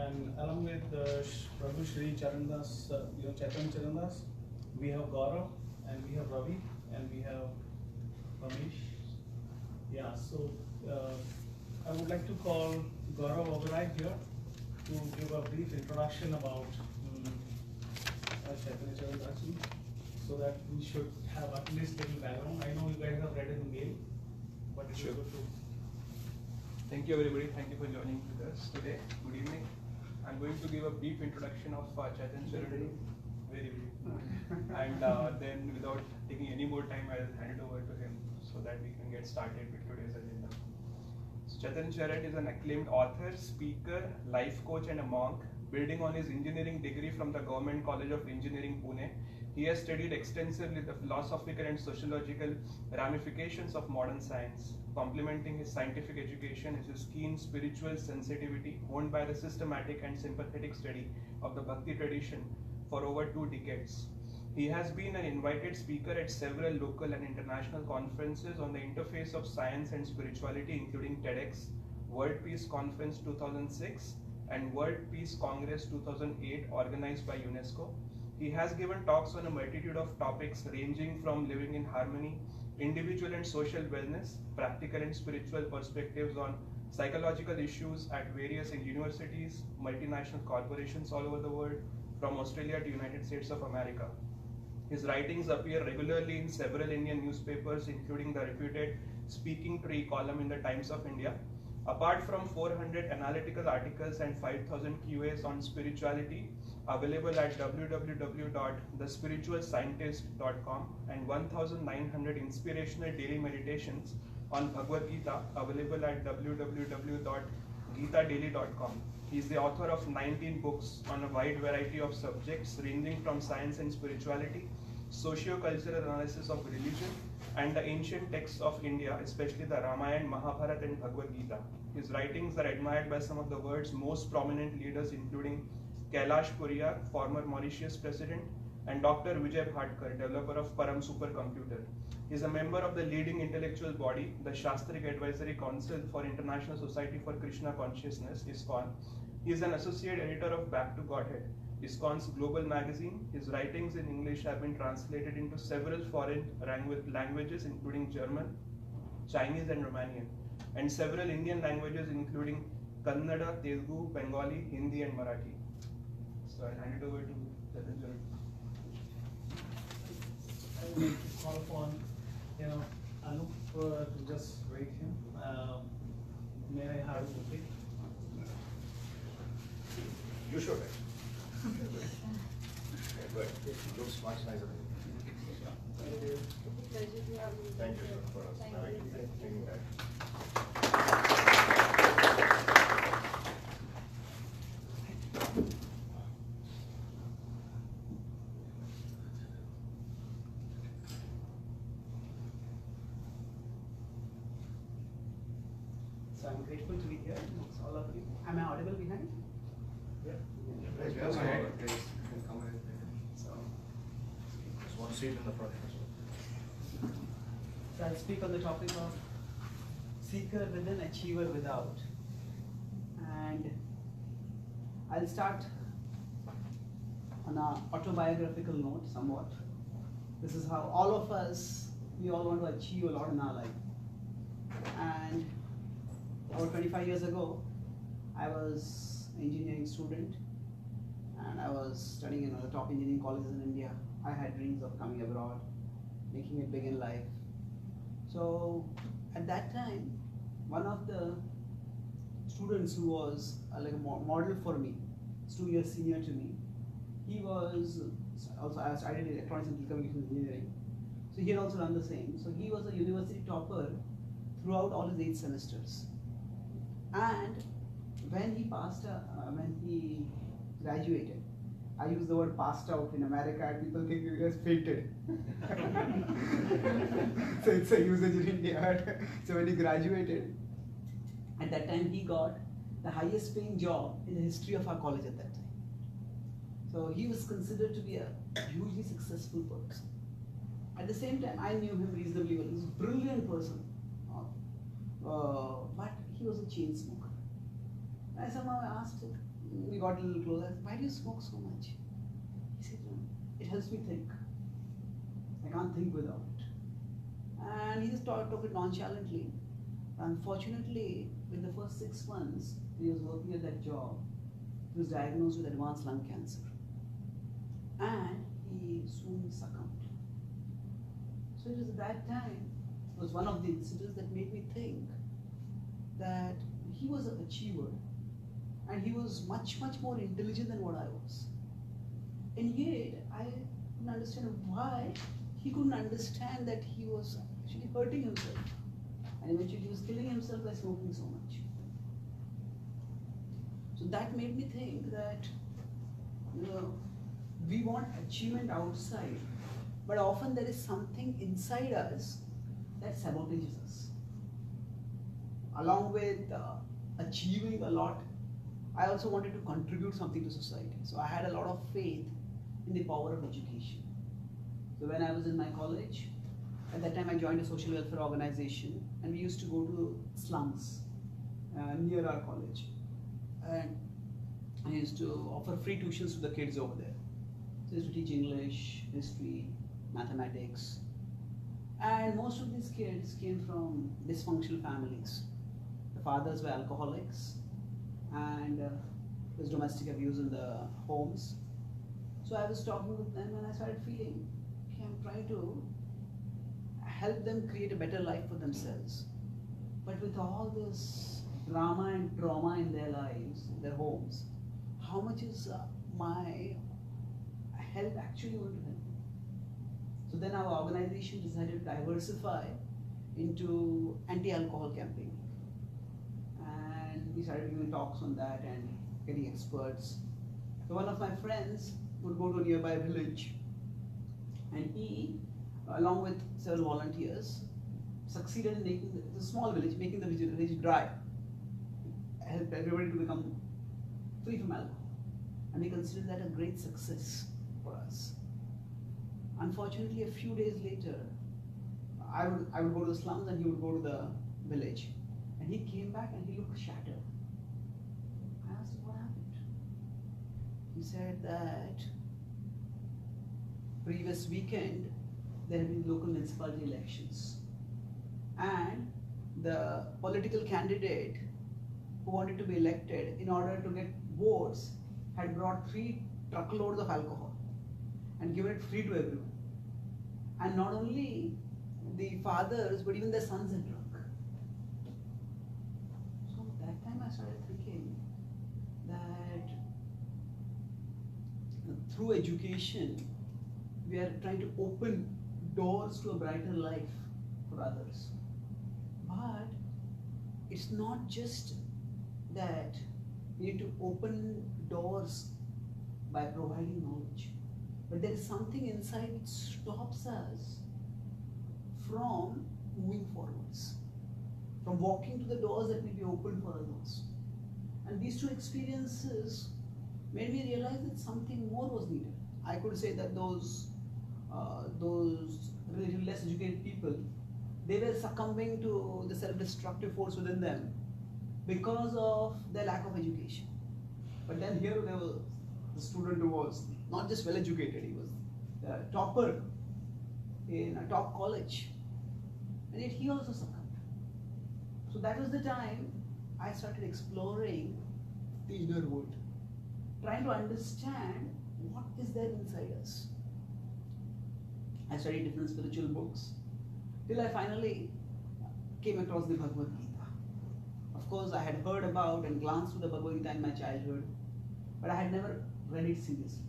And along with Prabhu Shri Charandas, Chaitanya Charan, we have Gaurav, and we have Ravi, and we have Ramesh. Yeah, so I would like to call Gaurav Oberoi here to give a brief introduction about Chaitanya Charan, so that we should have at least a little background. I know you guys have read in the mail, but it's good to. Thank you everybody, thank you for joining with us today. Good evening. I'm going to give a brief introduction of Chaitanya Charan, very brief. And then without taking any more time, I'll hand it over to him so that we can get started with today's agenda. So Chaitanya Charan is an acclaimed author, speaker, life coach and a monk. Building on his engineering degree from the Government College of Engineering, Pune, he has studied extensively the philosophical and sociological ramifications of modern science. Complementing his scientific education is his keen spiritual sensitivity, honed by the systematic and sympathetic study of the Bhakti tradition for over 2 decades. He has been an invited speaker at several local and international conferences on the interface of science and spirituality, including TEDx, World Peace Conference 2006, and World Peace Congress 2008 organized by UNESCO. He has given talks on a multitude of topics ranging from living in harmony, individual and social wellness, practical and spiritual perspectives on psychological issues at various universities, multinational corporations all over the world, from Australia to United States of America. His writings appear regularly in several Indian newspapers, including the reputed Speaking Tree column in the Times of India. Apart from 400 analytical articles and 5,000 QAs on spirituality, available at www.thespiritualscientist.com, and 1,900 inspirational daily meditations on Bhagavad Gita, available at www.gitadaily.com. He is the author of 19 books on a wide variety of subjects ranging from science and spirituality, socio-cultural analysis of religion, and the ancient texts of India, especially the Ramayana, Mahabharata, and Bhagavad Gita. His writings are admired by some of the world's most prominent leaders, including Kailash Puriya, former Mauritius president, and Dr. Vijay Bhatkar, developer of Param supercomputer. He is a member of the leading intellectual body, the Shastric Advisory Council for International Society for Krishna Consciousness, ISKCON. He is an associate editor of Back to Godhead, ISKCON's global magazine. His writings in English have been translated into several foreign languages, including German, Chinese, and Romanian, and several Indian languages, including Kannada, Telugu, Bengali, Hindi, and Marathi. So I'll hand it over to Chaitanya Charan. I would like to call upon, Anup to just rate him. May I have the pick? You should. Good. It looks much nicer. Thank you, sir, for taking that. So I'm grateful to be here amongst all of you. Am I audible behind? Yeah. Please go ahead. So There's one seat in the front. I'll speak on the topic of seeker within, achiever without. And I'll start on an autobiographical note somewhat. This is how all of us, we all want to achieve a lot in our life. And about 25 years ago, I was an engineering student and I was studying in one of the top engineering colleges in India. I had dreams of coming abroad, making it big in life. So at that time, one of the students who was like a model for me, 2 years senior to me, he was also, I studied electronics and telecommunications engineering. So he had also done the same. So he was a university topper throughout all his 8 semesters. And when he graduated, I use the word passed out in America and people think he just fainted. So it's a usage in India. So when he graduated, at that time he got the highest paying job in the history of our college at that time. So he was considered to be a hugely successful person. At the same time, I knew him reasonably well. He was a brilliant person. But he was a chain smoker. I somehow asked him, we got a little closer. Why do you smoke so much? He said, "No, it helps me think. I can't think without it." And he just took it nonchalantly. Unfortunately, in the first 6 months, he was working at that job. He was diagnosed with advanced lung cancer. And he soon succumbed. So it was at that time, it was one of the incidents that made me think that he was an achiever and he was much, much more intelligent than what I was. And yet, I couldn't understand why he couldn't understand that he was actually hurting himself. And eventually he was killing himself by smoking so much. So that made me think that, we want achievement outside, but often there is something inside us that sabotages us. Along with achieving a lot, I also wanted to contribute something to society. So I had a lot of faith in the power of education. So when I was in my college, at that time I joined a social welfare organization, and we used to go to slums near our college. And I used to offer free tuitions to the kids over there. So I used to teach English, history, mathematics. And most of these kids came from dysfunctional families. The fathers were alcoholics, and there was domestic abuse in the homes. So I was talking with them, and I started feeling, okay, I'm trying to help them create a better life for themselves. But with all this drama and trauma in their lives, in their homes, how much is my help actually going to help them? So then our organization decided to diversify into anti-alcohol campaign. And we started giving talks on that and getting experts. So one of my friends would go to a nearby village, and he, along with several volunteers, succeeded in making the small village, making the village dry, helped everybody to become free from alcohol. And we considered that a great success for us. Unfortunately, a few days later, I would go to the slums and he would go to the village. And he came back and he looked shattered. I asked him, what happened? He said that previous weekend, there had been local municipality elections. And the political candidate who wanted to be elected, in order to get votes, had brought 3 truckloads of alcohol and given it free to everyone. And not only the fathers, but even their sons had drunk. So at that time I started thinking that through education, we are trying to open doors to a brighter life for others. But it's not just that we need to open doors by providing knowledge, but there is something inside which stops us from moving forwards, from walking to the doors that may be open for others. And these 2 experiences made me realize that something more was needed. I could say that those relatively less educated people, they were succumbing to the self-destructive force within them because of their lack of education. But then here there was a student who was not just well educated, he was a topper in a top college, and yet he also succumbed. So that was the time I started exploring the inner world, trying to understand what is there inside us. I studied different spiritual books till I finally came across the Bhagavad Gita. Of course, I had heard about and glanced through the Bhagavad Gita in my childhood, but I had never read it seriously.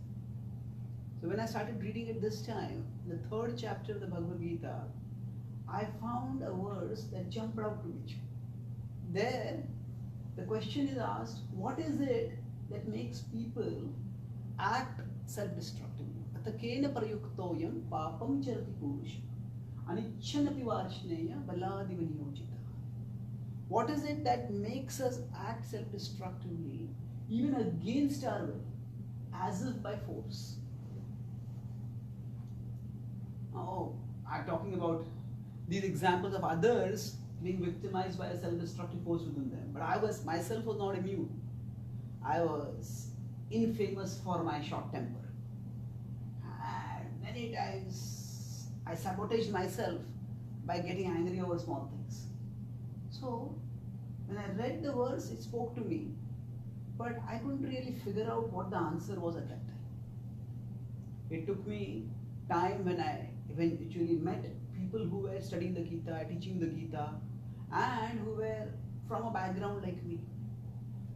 So when I started reading it this time, the 3rd chapter of the Bhagavad Gita, I found a verse that jumped out to me. There, the question is asked, what is it that makes people act self-destructively? Atakena prayuktoyam papam charati purusha anichanapi varshneya baladiva niyojita. What is it that makes us act self-destructively, even against our will, as if by force? Oh, I'm talking about these examples of others being victimized by a self-destructive force within them. But I myself was not immune. I was infamous for my short temper. And many times I sabotaged myself by getting angry over small things. So when I read the verse, it spoke to me, but I couldn't really figure out what the answer was at that time. It took me time when I eventually met people who were studying the Gita, teaching the Gita, and who were from a background like me.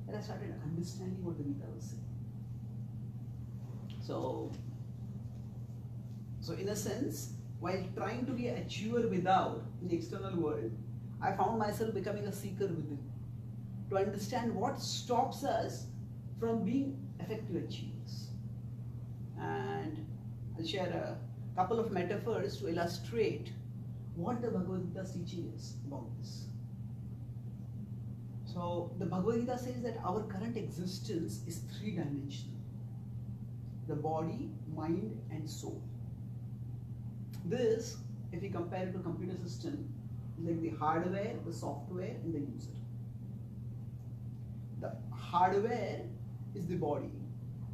And I started understanding what the Gita was saying. So in a sense, while trying to be an achiever without in the external world, I found myself becoming a seeker within, to understand what stops us from being effective achievers. And I'll share a couple of metaphors to illustrate what the Bhagavad Gita's teaching is about this. So the Bhagavad Gita says that our current existence is three-dimensional: the body, mind, and soul. This, if we compare it to a computer system, is like the hardware, the software, and the user. The hardware is the body,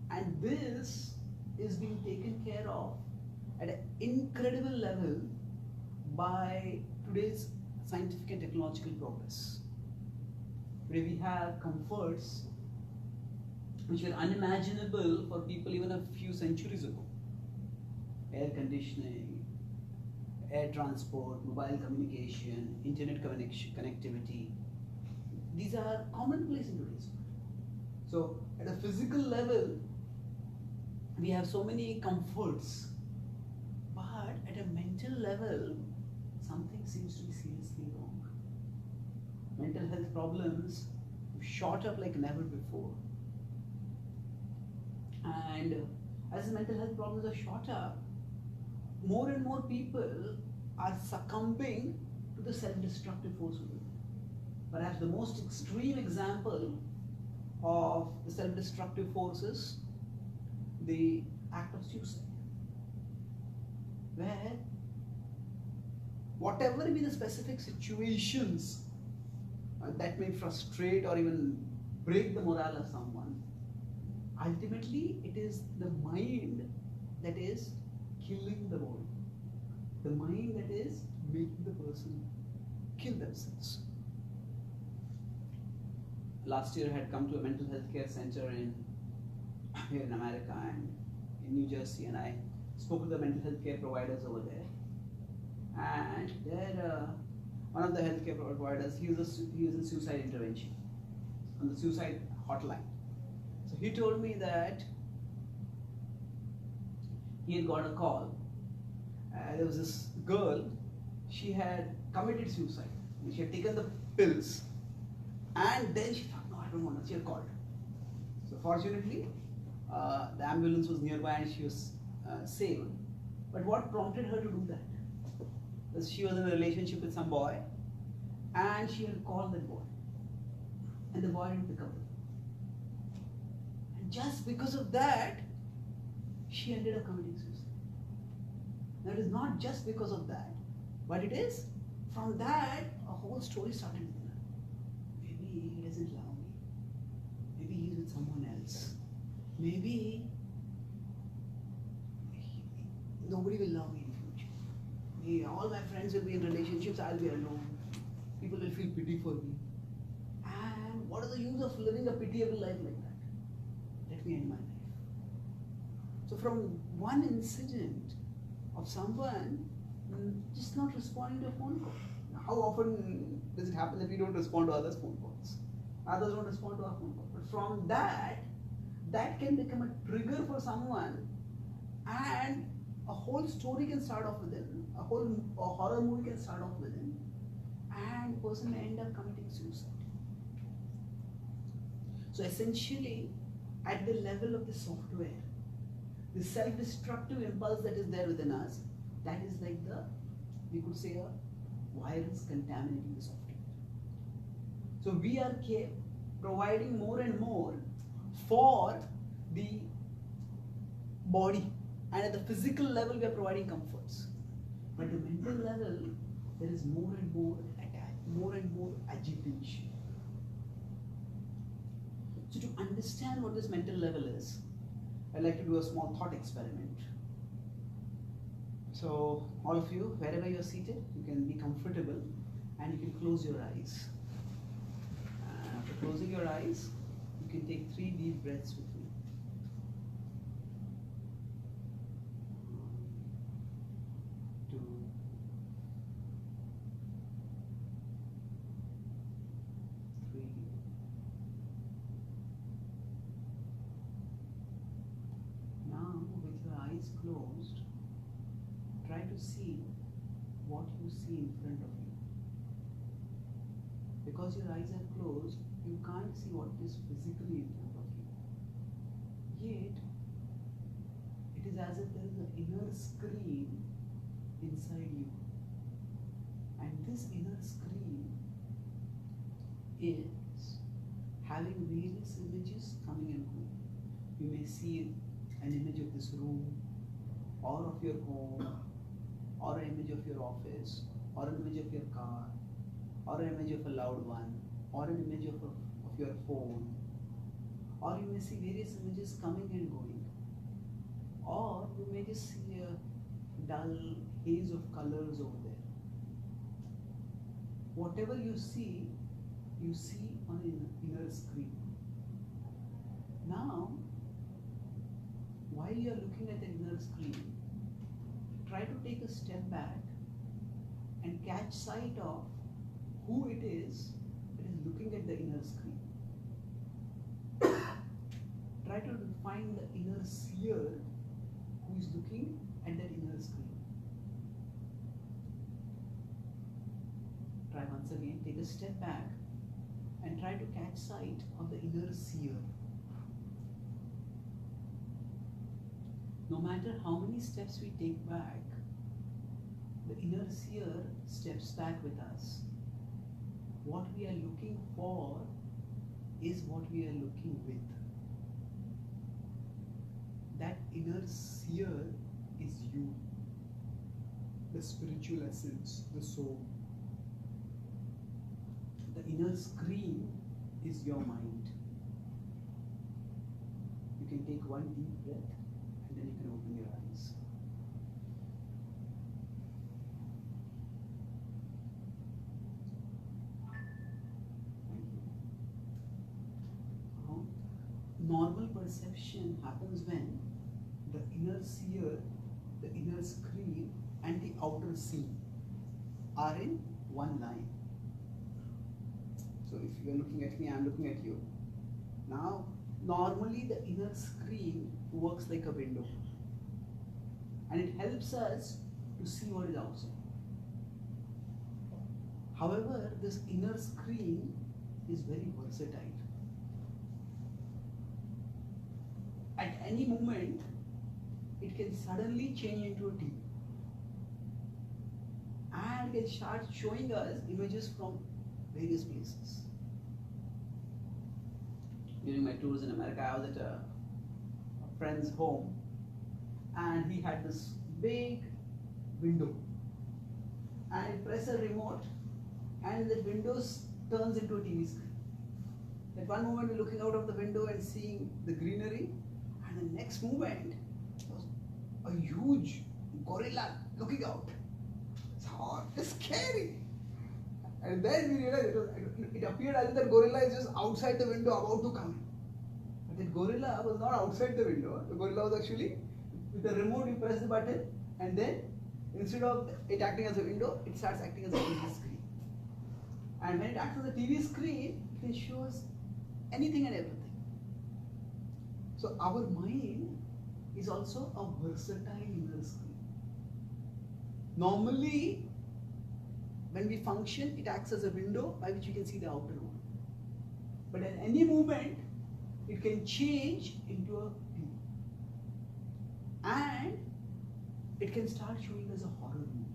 and this is being taken care of at an incredible level by today's scientific and technological progress. Today we have comforts which were unimaginable for people even a few centuries ago. Air conditioning, air transport, mobile communication, internet connectivity. These are commonplace in today's world. So at a physical level, we have so many comforts, but at a mental level, something seems to be seriously wrong. Mental health problems have shot up like never before. And as the mental health problems are shot up, more and more people are succumbing to the self-destructive force within. Perhaps the most extreme example of the self-destructive force is the act of suicide, where whatever be the specific situations that may frustrate or even break the morale of someone, ultimately it is the mind that is killing the body, the mind that is making the person kill themselves. Last year I had come to a mental health care center here in America and in New Jersey, and I spoke to the mental health care providers over there. And there, one of the healthcare providers, he was in suicide intervention on the suicide hotline. So he told me that he had got a call. There was this girl, she had committed suicide. She had taken the pills, and then she thought, no, I don't want to. She had called. So fortunately, the ambulance was nearby and she was saved. But what prompted her to do that? Because she was in a relationship with some boy, and she had called that boy, and the boy didn't pick up. And just because of that, she ended up committing suicide. Now it is not just because of that, but it is from that a whole story started with her. Maybe he doesn't love me. Maybe he's with someone else. Maybe nobody will love me in future. Maybe all my friends will be in relationships, I'll be alone. People will feel pity for me. And what is the use of living a pitiable life like that? Let me end my life. So from one incident of someone just not responding to a phone call. How often does it happen that we don't respond to others' phone calls? Others don't respond to our phone calls. But from that can become a trigger for someone, and a whole story can start off within, a horror movie can start off within, and the person may end up committing suicide. So essentially, at the level of the software, the self-destructive impulse that is there within us, that is like we could say a virus contaminating the software. So we are providing more and more for the body, and at the physical level we are providing comforts. But at the mental level, there is more and more attack, more and more agitation. So to understand what this mental level is, I'd like to do a small thought experiment. So all of you, wherever you're seated, you can be comfortable and you can close your eyes. After closing your eyes, you can take 3 deep breaths with me. 1, 2, 3. Now, with your eyes closed, try to see what you see in front of you. Because your eyes are closed, you can't see what is physically in front of you. Yet, it is as if there is an inner screen inside you. And this inner screen is having various images coming and going. You may see an image of this room, or of your home, or an image of your office, or an image of your car, or an image of a loved one, or an image of your phone, or you may see various images coming and going, or you may just see a dull haze of colors over there. Whatever you see on an inner screen. Now, while you are looking at the inner screen, try to take a step back and catch sight of who it is that is looking at the inner screen. Try to find the inner seer who is looking at that inner screen. Try once again, take a step back and try to catch sight of the inner seer. No matter how many steps we take back, the inner seer steps back with us. What we are looking for is what we are looking with. That inner seer is you, the spiritual essence, the soul. The inner screen is your mind. You can take one deep breath and then you can open your eyes. Thank you. Normal perception happens when the inner seer, the inner screen, and the outer scene are in one line. So if you are looking at me, I am looking at you. Now, normally the inner screen works like a window, and it helps us to see what is outside. However, this inner screen is very versatile. At any moment, it can suddenly change into a TV and can start showing us images from various places. During my tours in America, I was at a friend's home and he had this big window, and I press a remote and the window turns into a TV screen. At one moment we're looking out of the window and seeing the greenery, and the next moment was a huge gorilla looking out. It's hot, it's scary. And then we realized it appeared as if that gorilla is just outside the window about to come in. But that gorilla was not outside the window. The gorilla was actually, with the remote you press the button, and then instead of it acting as a window, it starts acting as a TV screen. And when it acts as a TV screen, it can show us anything and everything. So our mind is also a versatile inner screen. Normally, when we function, it acts as a window by which you can see the outer world. But at any moment, it can change into a TV. And it can start showing us a horror movie.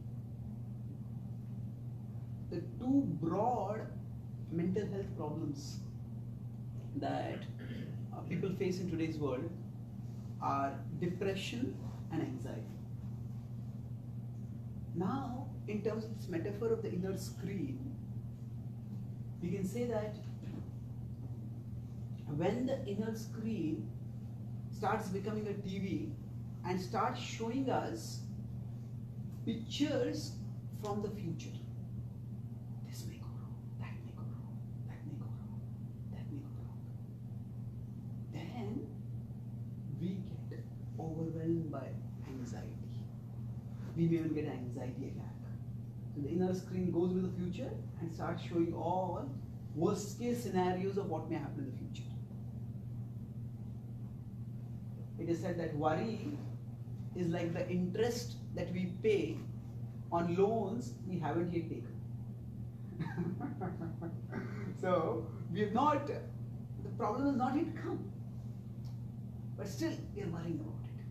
The two broad mental health problems that people face in today's world are depression and anxiety. Now, in terms of this metaphor of the inner screen, we can say that when the inner screen starts becoming a TV and starts showing us pictures from the future. This may go wrong, that may go wrong, that may go wrong, that may go wrong. Then we get overwhelmed by anxiety. We may even get an anxiety attack. So the inner screen goes with the future and starts showing all worst case scenarios of what may happen in the future. It is said that worry is like the interest that we pay on loans we haven't yet taken. So we have not, the problem has not yet come. But still we are worrying about it.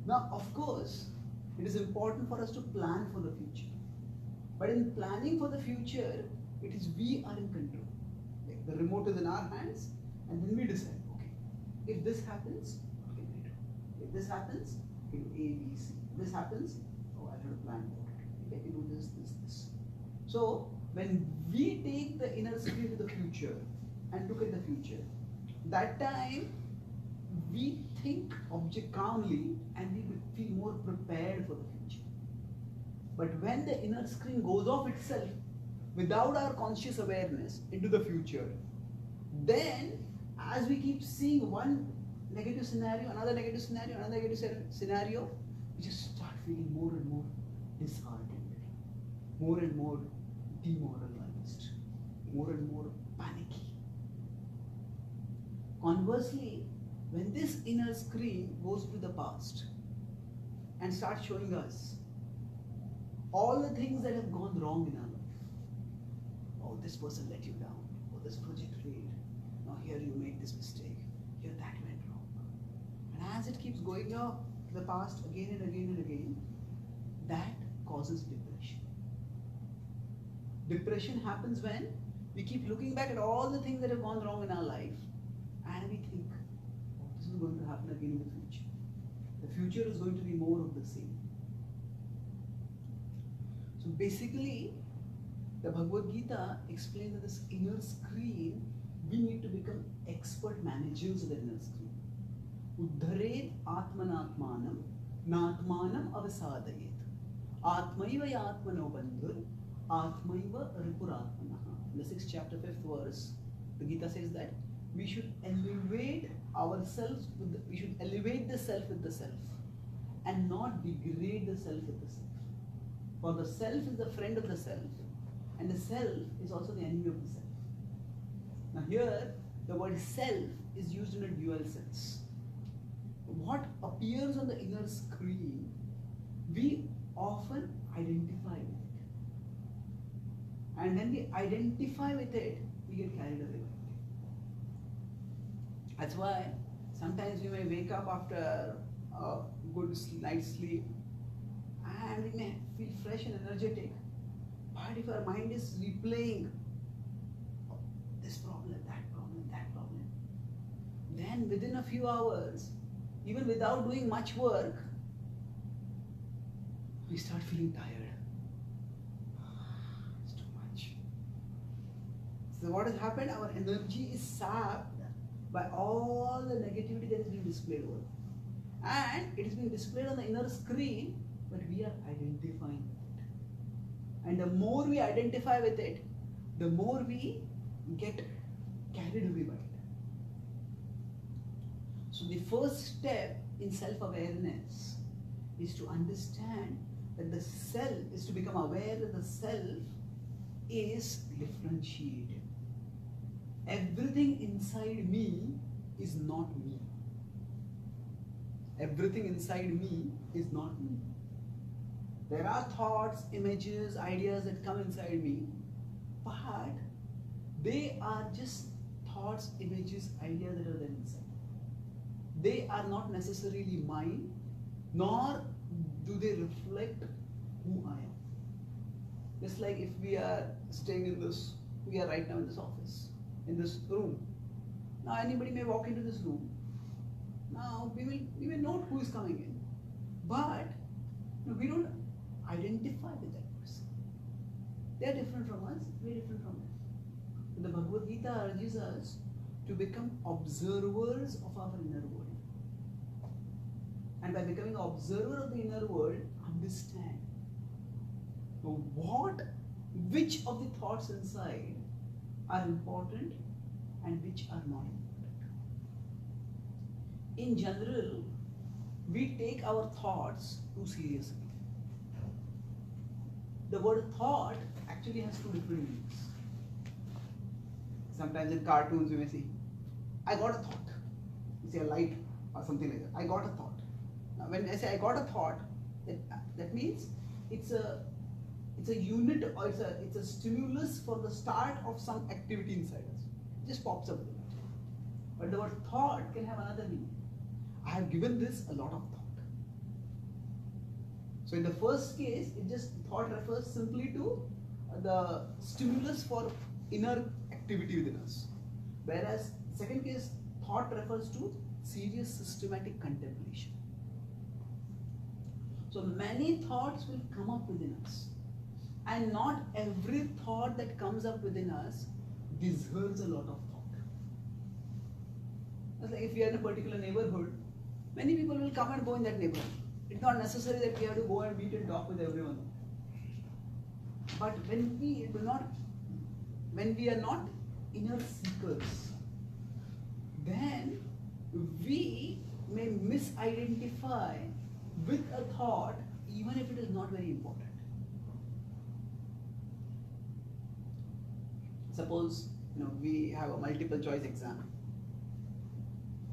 Now of course, it is important for us to plan for the future. But in planning for the future, it is we are in control. Like the remote is in our hands, and then we decide, okay, if this happens, what can we do? If this happens, we do A, B, C. If this happens, oh, I have to plan for it. Okay, we do this, this, this. So when we take the inner screen to the future and look at the future, that time we think object calmly and we feel more prepared for the future. But when the inner screen goes off itself without our conscious awareness into the future, then as we keep seeing one negative scenario, another negative scenario, another negative scenario, we just start feeling more and more disheartened, more and more demoralized, more and more panicky. Conversely, when this inner screen goes to the past and starts showing us all the things that have gone wrong in our life. Oh, this person let you down. Oh, this project failed. Now here you made this mistake. Here that went wrong. And as it keeps going up to the past again and again and again, that causes depression. Depression happens when we keep looking back at all the things that have gone wrong in our life and we think, oh, this is going to happen again in the future. The future is going to be more of the same. So basically, the Bhagavad Gita explains that this inner screen, we need to become expert managers of the inner screen. Uddharet atmanatmanam natmanam avasadayet. Atmaiva yatmano bandhur atmaiva ripuratmanaha. In the 6th chapter, 5th verse, the Gita says that we should elevate ourselves with we should elevate the self with the self and not degrade the self with the self. For the self is the friend of the self, and the self is also the enemy of the self. Now here, the word self is used in a dual sense. What appears on the inner screen, we often identify with it. And when we identify with it, we get carried away with it. That's why sometimes we may wake up after a good night's sleep and we may feel fresh and energetic. But if our mind is replaying this problem, that problem, that problem, then within a few hours, even without doing much work, we start feeling tired. It's too much. So what has happened? Our energy is sapped by all the negativity that is being displayed over. And it is being displayed on the inner screen, but we are identifying with it. And the more we identify with it, the more we get carried away by it. So the first step in self-awareness is to understand that the self is to become aware that the self is differentiated. Everything inside me is not me. Everything inside me is not me. There are thoughts, images, ideas that come inside me, but they are just thoughts, images, ideas that are there inside. They are not necessarily mine, nor do they reflect who I am. Just like if we are staying in this, we are right now in this office, in this room. Now anybody may walk into this room. Now we will note who is coming in, but we don't identify with that person. They are different from us, we are different from them. The Bhagavad Gita urges us to become observers of our inner world. And by becoming an observer of the inner world, understand which of the thoughts inside are important and which are not important. In general, we take our thoughts too seriously. The word thought actually has two different meanings. Sometimes in cartoons you may see, I got a thought. You see a light or something like that. I got a thought. Now when I say I got a thought, that means it's a unit, or it's a stimulus for the start of some activity inside us. It just pops up. But the word thought can have another meaning. I have given this a lot of thought. So in the first case, thought refers simply to the stimulus for inner activity within us. Whereas second case, thought refers to serious systematic contemplation. So many thoughts will come up within us. And not every thought that comes up within us deserves a lot of thought. It's like if we are in a particular neighborhood, many people will come and go in that neighborhood. It's not necessary that we have to go and meet and talk with everyone. But when we are not inner seekers, then we may misidentify with a thought even if it is not very important. Suppose we have a multiple choice exam.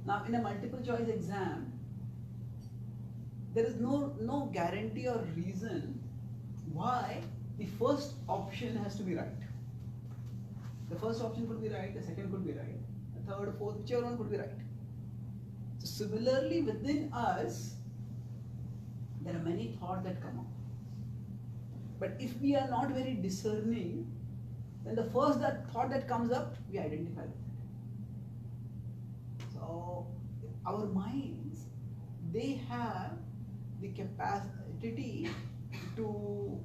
Now in a multiple choice exam, there is no guarantee or reason why the first option has to be right. The first option could be right, the second could be right, the third, fourth, whichever one could be right. So similarly within us, there are many thoughts that come up. But if we are not very discerning, then the first thought that comes up, we identify with it. So our minds, they have the capacity to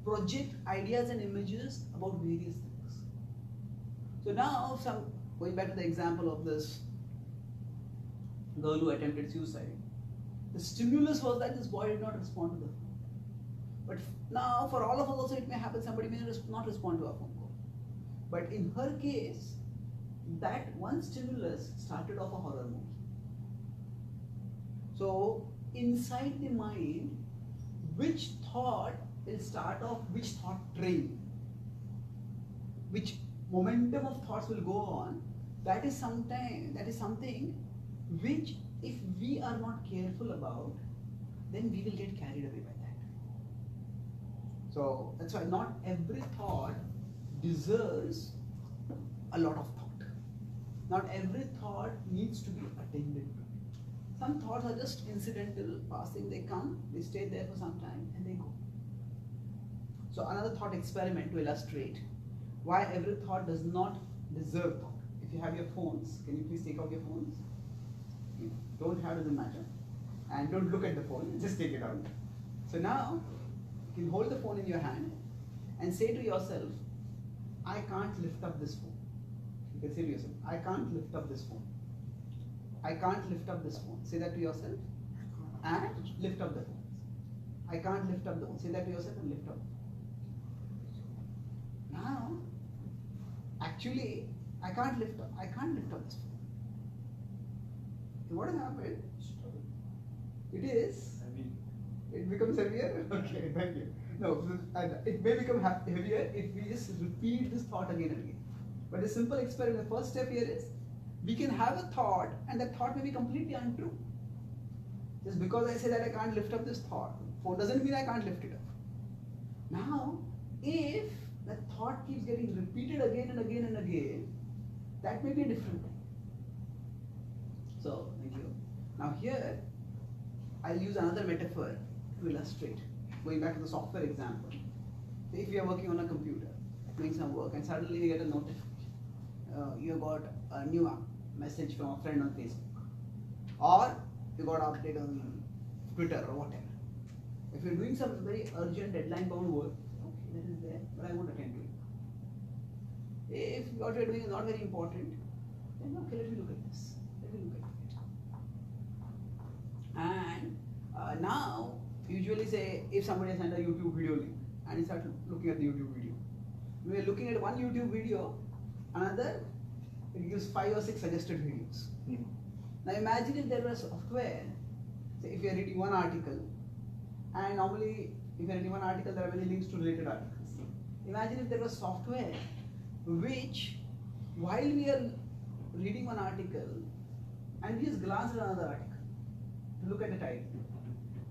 project ideas and images about various things. So now, going back to the example of this girl who attempted suicide, the stimulus was that this boy did not respond to the phone. But now, for all of us also, it may happen somebody may not respond to our phone call. But in her case, that one stimulus started off a horror movie. So inside the mind, which thought will start off, which thought train, which momentum of thoughts will go on, that is something which, if we are not careful about, then we will get carried away by that. So that's why not every thought deserves a lot of thought. Not every thought needs to be attended to. Some thoughts are just incidental, passing, they come, they stay there for some time and they go. So another thought experiment to illustrate why every thought does not deserve thought. If you have your phones, can you please take out your phones? You don't have, doesn't matter. And don't look at the phone, just take it out. So now, you can hold the phone in your hand and say to yourself, I can't lift up this phone. You can say to yourself, I can't lift up this phone. I can't lift up this phone. Say that to yourself and lift up the phone. I can't lift up the phone. Say that to yourself and lift up. Now, actually, I can't lift up this phone. So what has happened? It becomes heavier? Okay, thank you. No, it may become heavier if we just repeat this thought again and again. But the simple experiment, the first step here is, we can have a thought and that thought may be completely untrue. Just because I say that I can't lift up this thought, phone doesn't mean I can't lift it up. Now, if that thought keeps getting repeated again and again and again, that may be a different thing. So, thank you. Now here, I'll use another metaphor to illustrate. Going back to the software example. So if you are working on a computer, doing some work, and suddenly you get a notification. You got a new message from a friend on Facebook. Or you got an update on Twitter or whatever. If you're doing some very urgent deadline bound work, okay, that is there, but I won't attend to it. If what you're doing is not very important, Then okay, let me look at this. Let me look at it. And now, usually say if somebody has sent a YouTube video link and you start looking at the YouTube video. We are looking at one YouTube video, another it gives 5 or 6 suggested videos. Now imagine if there was software, say if you are reading one article, and normally if you are reading one article there are many links to related articles. Imagine if there was software which, while we are reading one article, and we just glance at another article to look at the title.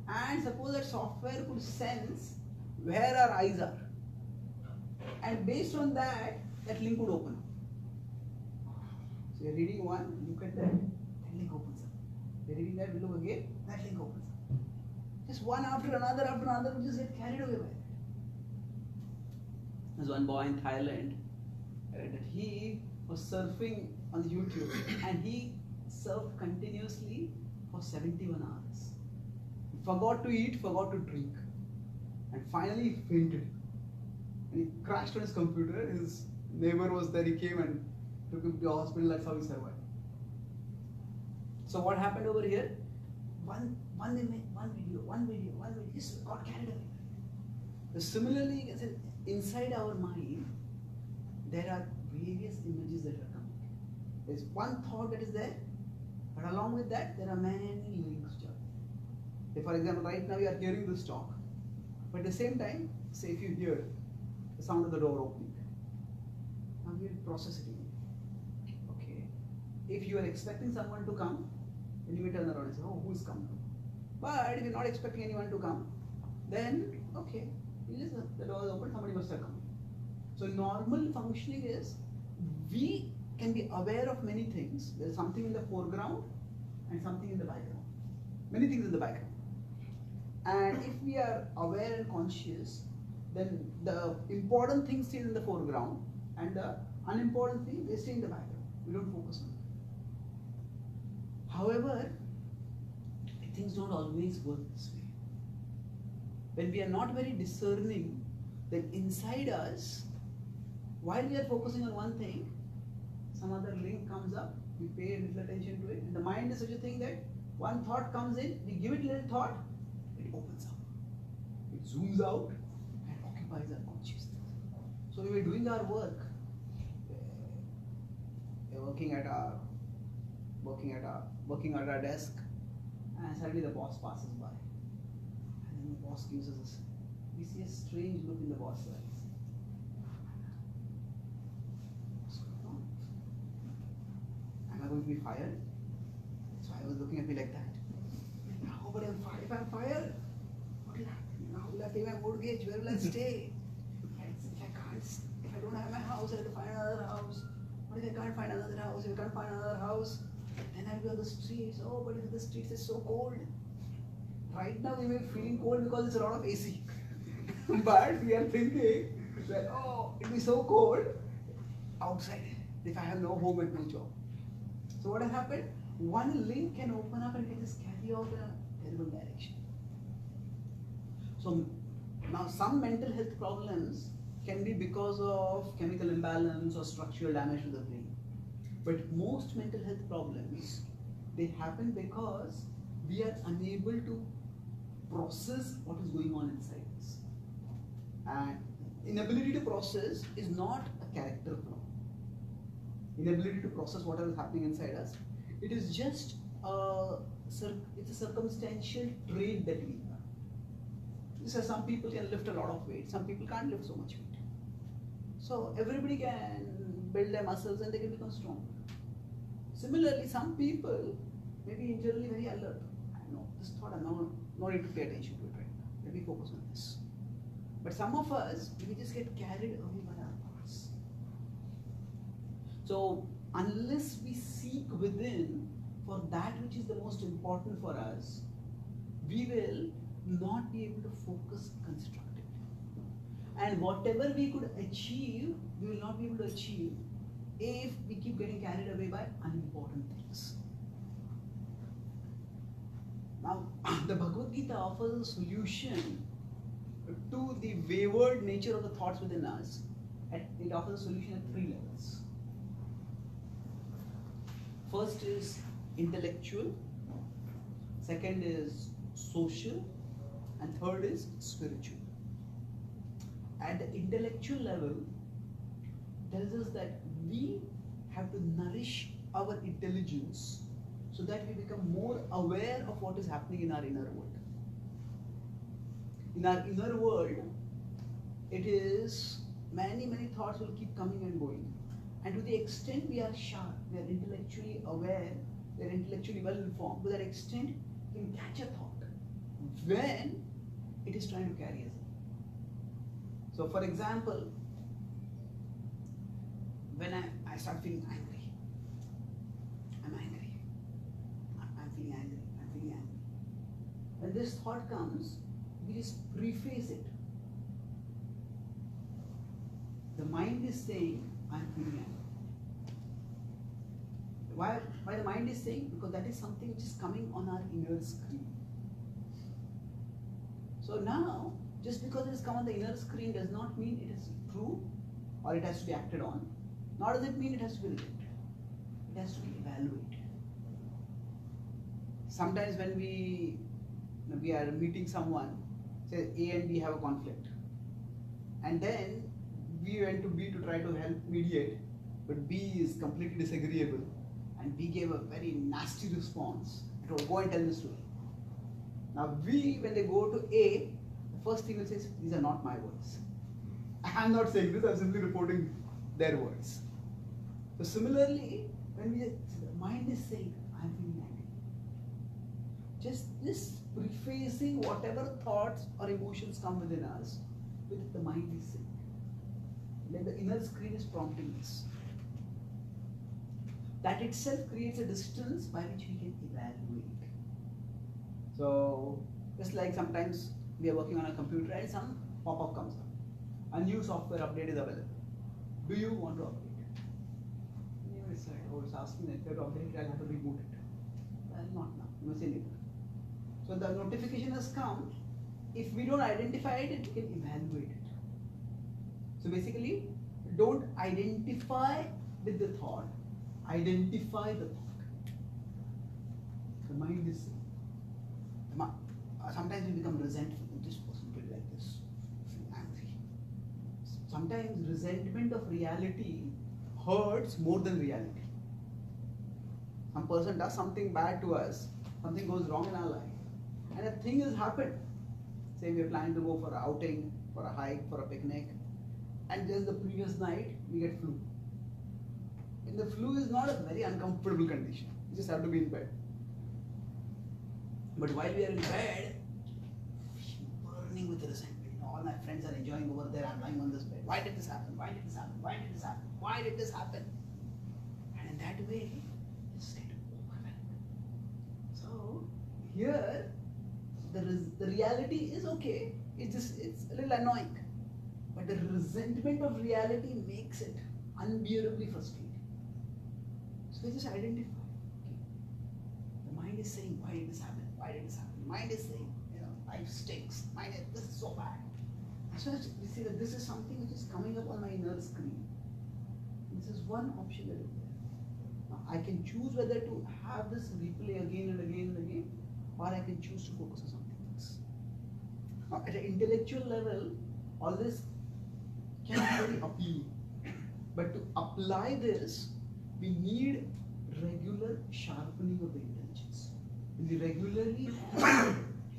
And suppose that software could sense where our eyes are. And based on that, that link would open. So you're reading one, look at that, that link opens up. You're reading that, we look again, that link opens up. Just one after another, we just get carried away by it. There's one boy in Thailand, that he was surfing on YouTube and he surfed continuously for 71 hours. He forgot to eat, forgot to drink, and finally he fainted. And he crashed on his computer. His neighbor was there, he came and took him to the hospital. That's how he survived. So what happened over here? One video, just got carried away. So similarly, inside our mind, there are various images that are coming. There's one thought that is there, but along with that, there are many links to it. For example, right now you are hearing this talk, but at the same time, say if you hear the sound of the door opening, now we will process it. Okay. If you are expecting someone to come, then you may turn around and say, oh, who's coming? But if you're not expecting anyone to come, then okay, the door is open, somebody must have come. So normal functioning is, we can be aware of many things. There's something in the foreground and something in the background. Many things in the background. And if we are aware and conscious, then the important things stay in the foreground and the unimportant things, they stay in the background. We don't focus on them. However, things don't always work this way. When we are not very discerning, then inside us, while we are focusing on one thing, some other link comes up, we pay a little attention to it, and the mind is such a thing that one thought comes in, we give it a little thought, it opens up. It zooms out and occupies our consciousness. So we were doing our work, we're working at our desk, and suddenly the boss passes by. And then the boss gives us this, we see a strange look in the boss's eyes. What's going on? Am I going to be fired? So I was looking at me like that. No, but if I'm fired, what will happen? How will I pay my mortgage? Where will I stay? If I don't have my house, I have to find another house. What if I can't find another house? If I can't find another house, then I'll be on the streets. Oh, but if the streets is so cold. Right now we may be feeling cold because it's a lot of AC. But we are thinking that, oh, it'll be so cold outside if I have no home and no job. So what has happened? One link can open up and can just carry off in a terrible direction. So now some mental health problems can be because of chemical imbalance or structural damage to the brain. But most mental health problems, they happen because we are unable to process what is going on inside us. And inability to process is not a character flaw. Inability to process whatever is happening inside us, it is just it's a circumstantial trait that we have. So some people can lift a lot of weight, some people can't lift so much weight. So everybody can build their muscles and they can become strong. Similarly, some people may be internally very alert. I know this thought, I'm not need to pay attention to it right now. Let me focus on this. But some of us, we just get carried away by our thoughts. So unless we seek within for that which is the most important for us, we will not be able to focus constructively. And whatever we could achieve, we will not be able to achieve if we keep getting carried away by unimportant things. Now, the Bhagavad Gita offers a solution to the wayward nature of the thoughts within us. It offers a solution at 3 levels. First is intellectual, second is social, and third is spiritual. At the intellectual level, tells us that we have to nourish our intelligence so that we become more aware of what is happening in our inner world. In our inner world, it is many thoughts will keep coming and going. And to the extent we are sharp, we are intellectually aware, we are intellectually well informed, to that extent we can catch a thought when it is trying to carry us. So for example, when I start feeling angry, I'm angry, I'm feeling angry, I'm feeling angry. When this thought comes, we just preface it. The mind is saying, I'm feeling angry. Why the mind is saying? Because that is something which is coming on our inner screen. So now, just because it has come on the inner screen does not mean it is true or it has to be acted on. Nor does it mean it has to be rejected. It has to be evaluated. Sometimes when we are meeting someone, say A and B have a conflict, and then we went to B to try to help mediate, but B is completely disagreeable, and B gave a very nasty response. It will go and tell the story. Now we, when they go to A, the first thing will say, these are not my words. I'm not saying this, I'm simply reporting their words. So similarly, when the mind is saying, I'm feeling angry, just this prefacing whatever thoughts or emotions come within us, with the mind is saying. Like the inner screen is prompting us. That itself creates a distance by which we can evaluate. So, just like sometimes we are working on a computer and some pop-up comes up. A new software update is available. Do you want to update it? You decide, oh, it's asking that to update it, I'll have to reboot it. Well, not now, you may say later. So the notification has come. If we don't identify it, we can evaluate it. So basically, don't identify with the thought, identify the thought. The mind is saying. Sometimes we become resentful. This person did like this. Angry. Sometimes resentment of reality hurts more than reality. Some person does something bad to us, something goes wrong in our life, and a thing has happened. Say we are planning to go for an outing, for a hike, for a picnic, and just the previous night we get flu. And the flu is not a very uncomfortable condition. You just have to be in bed. But while we are in bed, burning with resentment. All my friends are enjoying over there. I'm lying on this bed. Why did this happen? Why did this happen? Why did this happen? Why did this happen? And in that way, it's get overwhelmed. So here, the reality is okay. It's a little annoying. But the resentment of reality makes it unbearably frustrating. So we just identify. Okay. The mind is saying, why did this happen? Why did this happen? The mind is saying, life stinks. This is so bad. So we see that this is something which is coming up on my inner screen. This is one option that is there. Now, I can choose whether to have this replay again and again and again, or I can choose to focus on something else. Now, at an intellectual level, all this can be very appealing. But to apply this, we need regular sharpening of the intelligence. When we regularly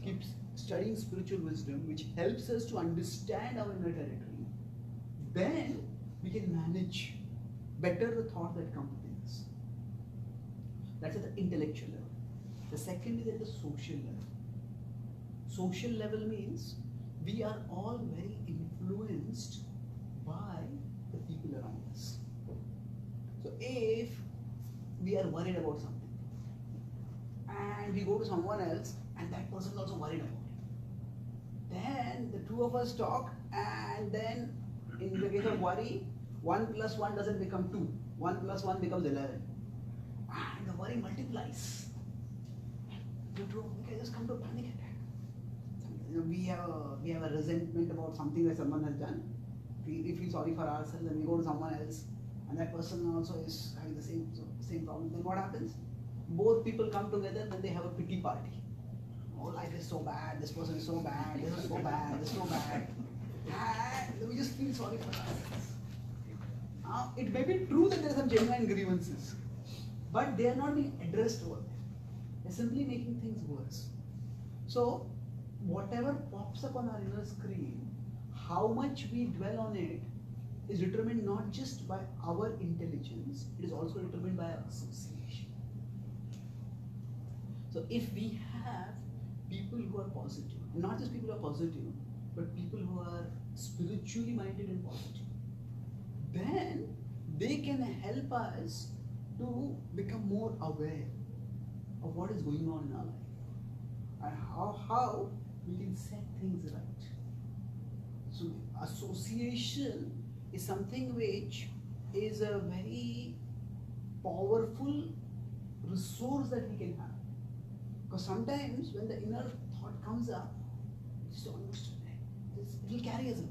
keep studying spiritual wisdom, which helps us to understand our inner territory, then we can manage better the thought that comes within us. That's at the intellectual level. The second is at the social level. Social level means we are all very influenced by the people around us. So if we are worried about something and we go to someone else and that person is also worried about it, then the two of us talk, and then in the case of worry, 1 plus 1 doesn't become 2, 1 plus 1 becomes 11, and the worry multiplies. We can just come to a panic attack. We have a resentment about something that someone has done. We feel sorry for ourselves and we go to someone else and that person also is having the same problem, then what happens? Both people come together, then they have a pity party. Oh, life is so bad, this person is so bad, this is so bad, this is so bad. And we just feel sorry for ourselves. It may be true that there are some genuine grievances, but they are not being addressed over there. They're simply making things worse. So, whatever pops up on our inner screen, how much we dwell on it is determined not just by our intelligence, it is also determined by our association. So, if we have people who are positive, not just people who are positive, but people who are spiritually minded and positive, then they can help us to become more aware of what is going on in our life and how we can set things right. So association is something which is a very powerful resource that we can have. Because sometimes when the inner thought comes up, it's almost it will carry us away.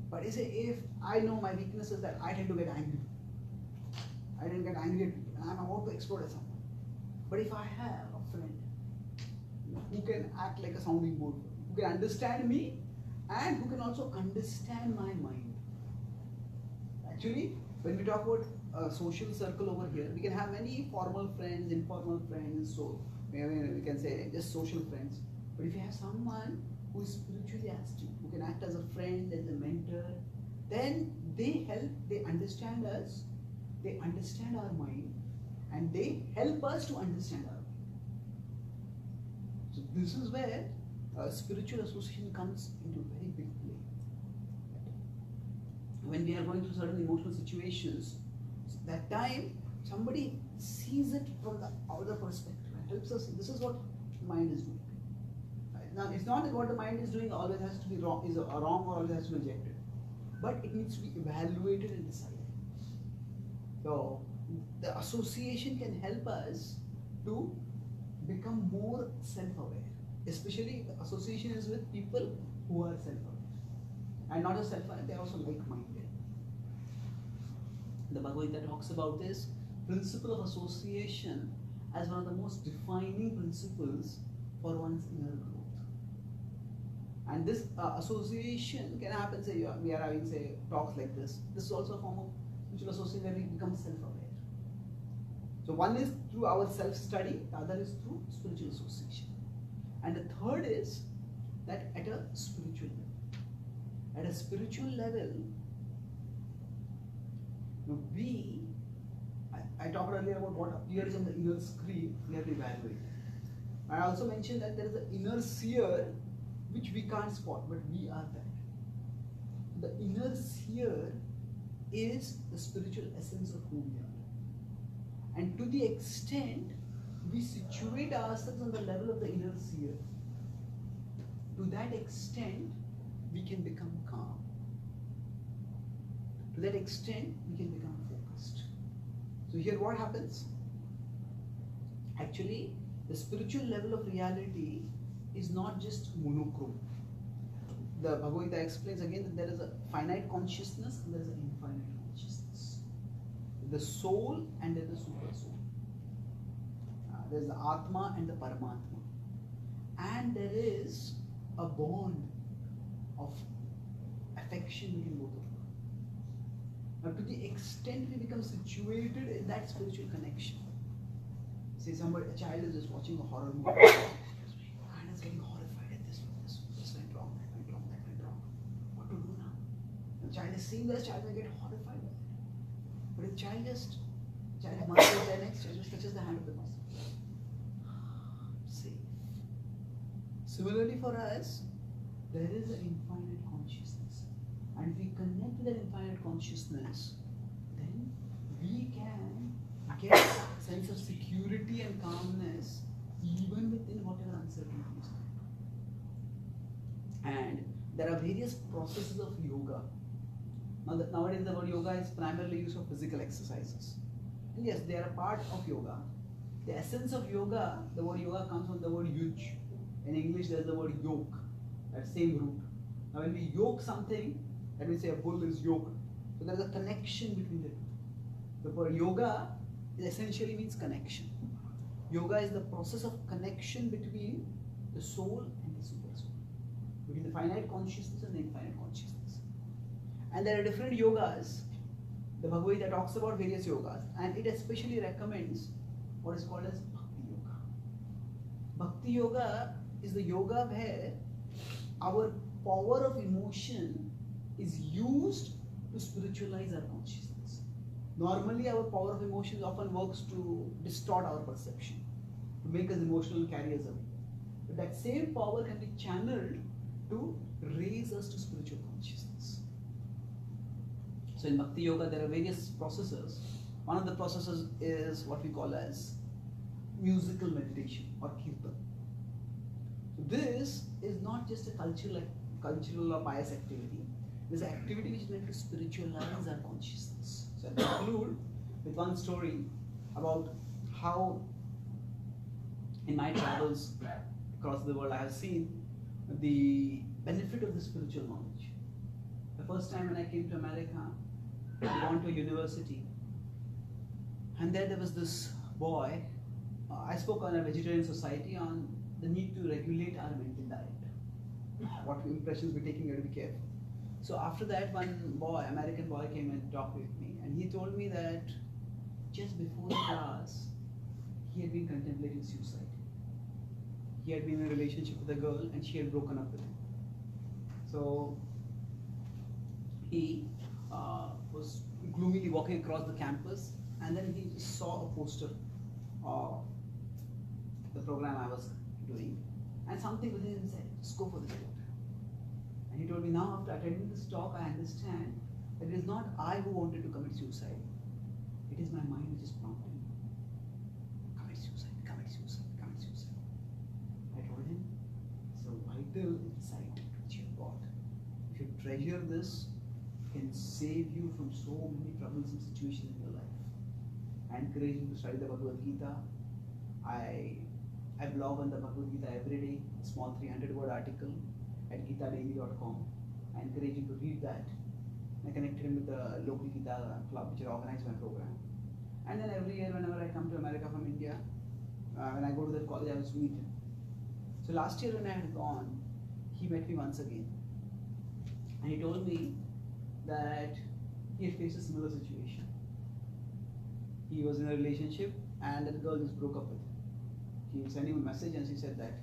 But if I know my weakness is that I tend to get angry. I tend to get angry at people and I'm about to explode at someone. But if I have a friend who can act like a sounding board, who can understand me and who can also understand my mind. Actually, when we talk about a social circle over here, we can have many formal friends, informal friends, so maybe we can say just social friends. But if you have someone who is spiritually astute, who can act as a friend, as a mentor, then they help, they understand us, they understand our mind, and they help us to understand our mind. So this is where spiritual association comes into very big play. When we are going through certain emotional situations, that time somebody sees it from the outer perspective and helps us. This is what the mind is doing. Now, it's not that what the mind is doing always has to be wrong, is wrong or always has to be rejected, but it needs to be evaluated and decided. So, the association can help us to become more self-aware, especially the association is with people who are self-aware, and not just self-aware, they are also like-minded. The Bhagavad Gita talks about this principle of association as one of the most defining principles for one's inner growth. And this association can happen, say we are having say talks like this. This is also a form of spiritual association where we become self-aware. So one is through our self-study, the other is through spiritual association. And the third is that at a spiritual level. At a spiritual level, I talked earlier about what appears on the inner screen, we have to evaluate. I also mentioned that there is an inner seer which we can't spot, but we are that. The inner seer is the spiritual essence of who we are. And to the extent we situate ourselves on the level of the inner seer, to that extent we can become calm. To that extent we can become focused. So here what happens? Actually, the spiritual level of reality is not just monochrome. The Bhagavad Gita explains again that there is a finite consciousness and there is an infinite consciousness. The soul and there is the super soul. There is the Atma and the Paramatma. And there is a bond of affection between both of them. Now to the extent we become situated in that spiritual connection. Say a child is just watching a horror movie and is getting horrified at this went wrong, that went wrong, that went wrong. What to do now? The child is seeing this, child may get horrified by it. But if child is master their next, child just touches the hand of the master. Safe. Similarly for us, there is an infinite consciousness. And if we connect with that infinite consciousness, then we can get a sense of security and calmness even within whatever uncertainties. And there are various processes of yoga. Nowadays the word yoga is primarily used for physical exercises. And yes, they are a part of yoga. The essence of yoga, the word yoga comes from the word yuj. In English there is the word yoke, that same root. Now when we yoke something, that means say a bull is yoked. So there is a connection between the two. The word yoga essentially means connection. Yoga is the process of connection between the soul and the super soul, between the finite consciousness and the infinite consciousness. And there are different yogas. The Bhagavad Gita talks about various yogas, and it especially recommends what is called as Bhakti Yoga. Bhakti Yoga is the yoga where our power of emotion is used to spiritualize our consciousness. Normally, our power of emotion often works to distort our perception, to make us emotional carriers away. But that same power can be channeled to raise us to spiritual consciousness. So in Bhakti Yoga, there are various processes. One of the processes is what we call as musical meditation or kirtan. So this is not just a cultural or pious activity. It is an activity which is meant to spiritualize our consciousness. So I'll conclude with one story about how in my travels across the world I have seen the benefit of the spiritual knowledge. The first time when I came to America, I went to a university, and there was this boy. I spoke on a vegetarian society on the need to regulate our mental diet. What impressions we're taking, we have to be careful. So after that, one boy, American boy, came and talked with me, and he told me that just before the class, he had been contemplating suicide. He had been in a relationship with a girl, and she had broken up with him. So he was gloomily walking across the campus, and then he saw a poster of the program I was doing, and something within him said, just go for this route. And he told me, now after attending this talk, I understand that it is not I who wanted to commit suicide. It is my mind which is prompting me. Commit suicide, commit suicide, commit suicide. I told him, it's a vital insight which you've got. If you treasure this, it can save you from so many troublesome situations in your life. I encourage you to study the Bhagavad Gita. I blog on the Bhagavad Gita every day, a small 300-word article at gitadaily.com. I encourage you to read that. I connected him with the local Gita club which organized my program. And then every year whenever I come to America from India, when I go to the college, I was meet him. So last year when I had gone, he met me once again. And he told me that he had faced a similar situation. He was in a relationship and the girl just broke up with him. He sent him a message and she said that,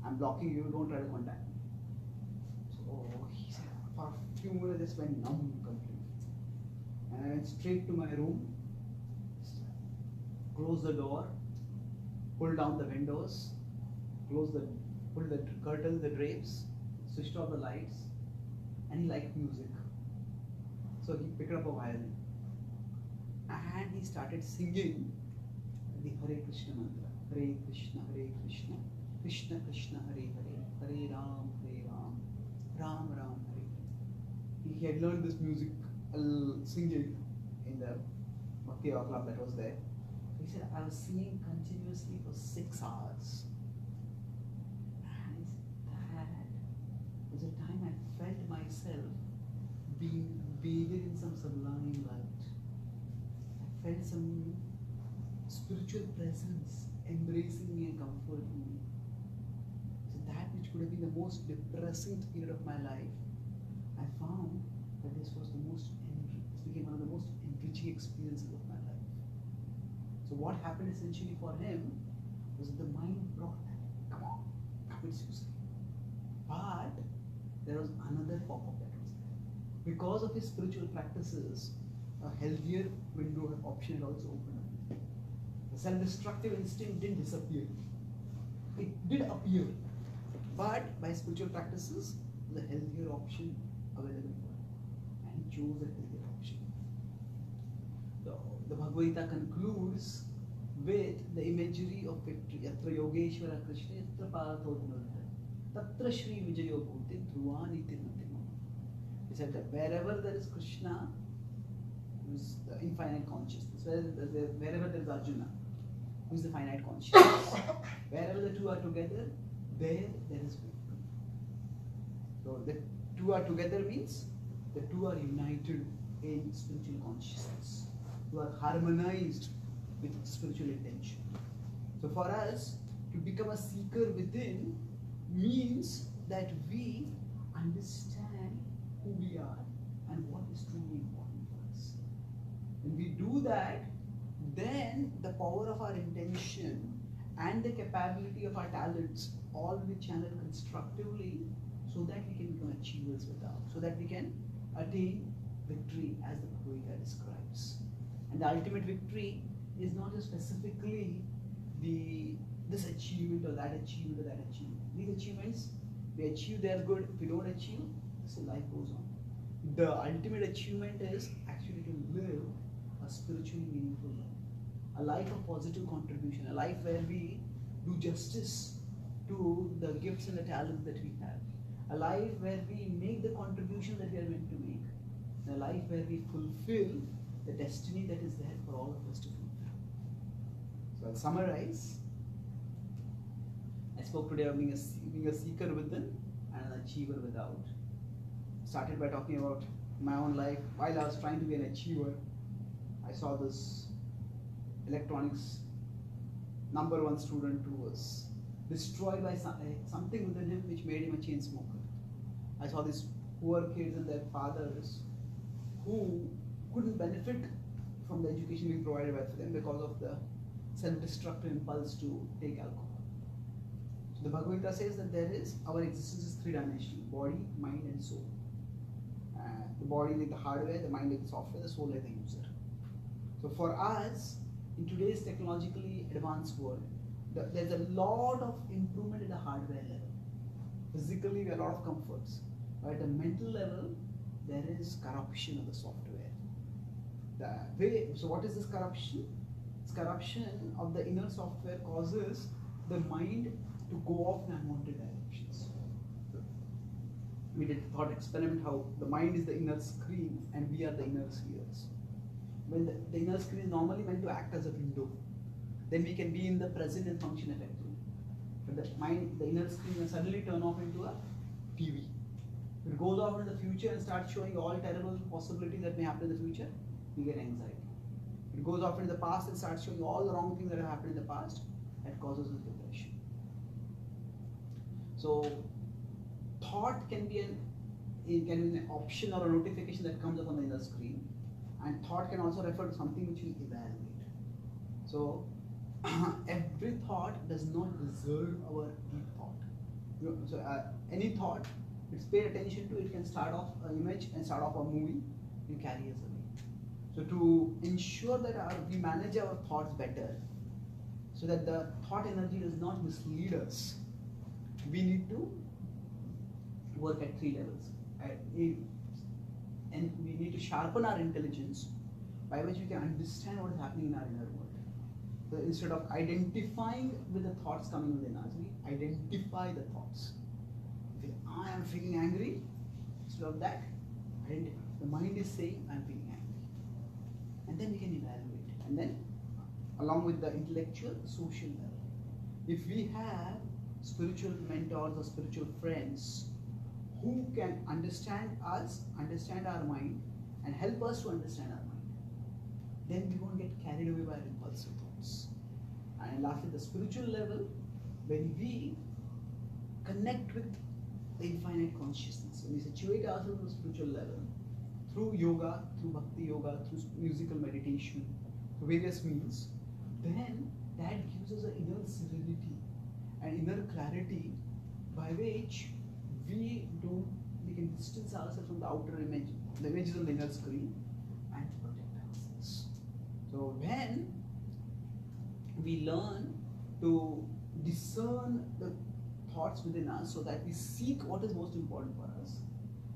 I'm blocking you, don't try to contact me. So he said, for a few minutes I just went numb completely. And I went straight to my room, closed the door, pulled down the windows, pulled the curtains, the drapes, switched off the lights, and he liked music. So he picked up a violin and he started singing the Hare Krishna mantra. Hare Krishna, Krishna Krishna, Hare Hare, Hare Ram, Ram Ram, Hare Hare. He had learned this music singing in the Bhakti Yoga club that was there. He said, I was singing continuously for 6 hours. And that was a time I felt myself being bathed in some sublime light. I felt some spiritual presence embracing me and comforting me. So that which could have been the most depressing period of my life, I found that this became one of the most enriching experiences of my life. So what happened essentially for him was that the mind brought that, come on, commit suicide. But there was another pop-up that was there. Because of his spiritual practices, a healthier window of option had also opened up. The self-destructive instinct didn't disappear. It did appear. But by spiritual practices, the healthier option available for him. And he chose a healthier option. The Bhagavad Gita concludes with the imagery of victory. Yatra Yogeshwara Krishna, Yatra Paratho Dhanurta, Tatra Shri Vijayo Bhuti Dhruvani Tirmatima. He said that wherever there is Krishna, who is the infinite consciousness, wherever there is Arjuna, who is the finite consciousness, wherever the two are together, there is victory. So the two are together means the two are united in spiritual consciousness. You are harmonized with spiritual intention. So for us, to become a seeker within means that we understand who we are and what is truly important for us. When we do that, then the power of our intention and the capability of our talents all will be channeled constructively so that we can become achievers without, so that we can attain victory as the Bhagavad Gita describes. And the ultimate victory is not just specifically this achievement or that achievement or that achievement. These achievements, we achieve, they are good. If we don't achieve, still life goes on. The ultimate achievement is actually to live a spiritually meaningful life. A life of positive contribution, a life where we do justice to the gifts and the talents that we have. A life where we make the contribution that we are meant to make. And a life where we fulfill the destiny that is there for all of us to fulfill. So I'll summarize. I spoke today of being a seeker within and an achiever without. Started by talking about my own life. While I was trying to be an achiever, I saw this electronics #1 student who was destroyed by something within him which made him a chain smoker. I saw these poor kids and their fathers who couldn't benefit from the education being provided by them because of the self-destructive impulse to take alcohol. So the Bhagavad Gita says that our existence is three-dimensional: body, mind, and soul. The body like the hardware, the mind like the software, the soul like the user. So for us, in today's technologically advanced world, there's a lot of improvement at the hardware level. Physically, we have a lot of comforts. But at the mental level, there is corruption of the software. So what is this corruption? This corruption of the inner software causes the mind to go off in unwanted directions. We did a thought experiment how the mind is the inner screen and we are the inner spheres. When the inner screen is normally meant to act as a window, then we can be in the present and function effectively. But the inner screen will suddenly turn off into a TV. If it goes off in the future and starts showing all terrible possibilities that may happen in the future, we get anxiety. If it goes off in the past and starts showing all the wrong things that have happened in the past, that causes us depression. So thought can be an option or a notification that comes up on the inner screen, and thought can also refer to something which we evaluate. So every thought does not deserve our deep thought. So any thought, if it's paid attention to, it can start off an image and start off a movie and carry us away. So to ensure that we manage our thoughts better, so that the thought energy does not mislead us, we need to work at 3 levels. And we need to sharpen our intelligence by which we can understand what is happening in our inner world. So instead of identifying with the thoughts coming within us, we identify the thoughts. If I am feeling angry, instead of that, the mind is saying I am feeling angry. And then we can evaluate. And then, along with the intellectual, social level. If we have spiritual mentors or spiritual friends who can understand us, understand our mind, and help us to understand our mind, then we won't get carried away by impulsive thoughts. And lastly, the spiritual level, when we connect with the infinite consciousness, when we situate ourselves on the spiritual level, through yoga, through bhakti yoga, through musical meditation, through various means, then that gives us an inner serenity and inner clarity by which we can distance ourselves from the outer image, the images on the inner screen, and protect ourselves. So when we learn to discern the thoughts within us so that we seek what is most important for us,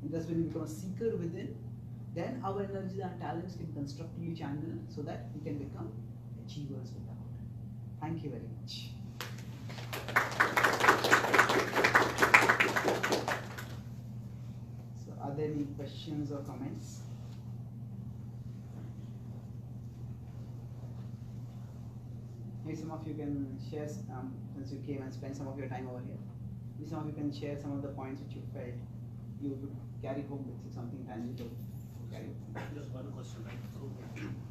and thus when we become a seeker within, then our energies and talents can constructively channel so that we can become achievers without. Thank you very much. So are there any questions or comments? Maybe some of you can share, since you came and spent some of your time over here, maybe some of you can share some of the points which you felt you would carry home with you something tangible. Carry. Just one question, right? So,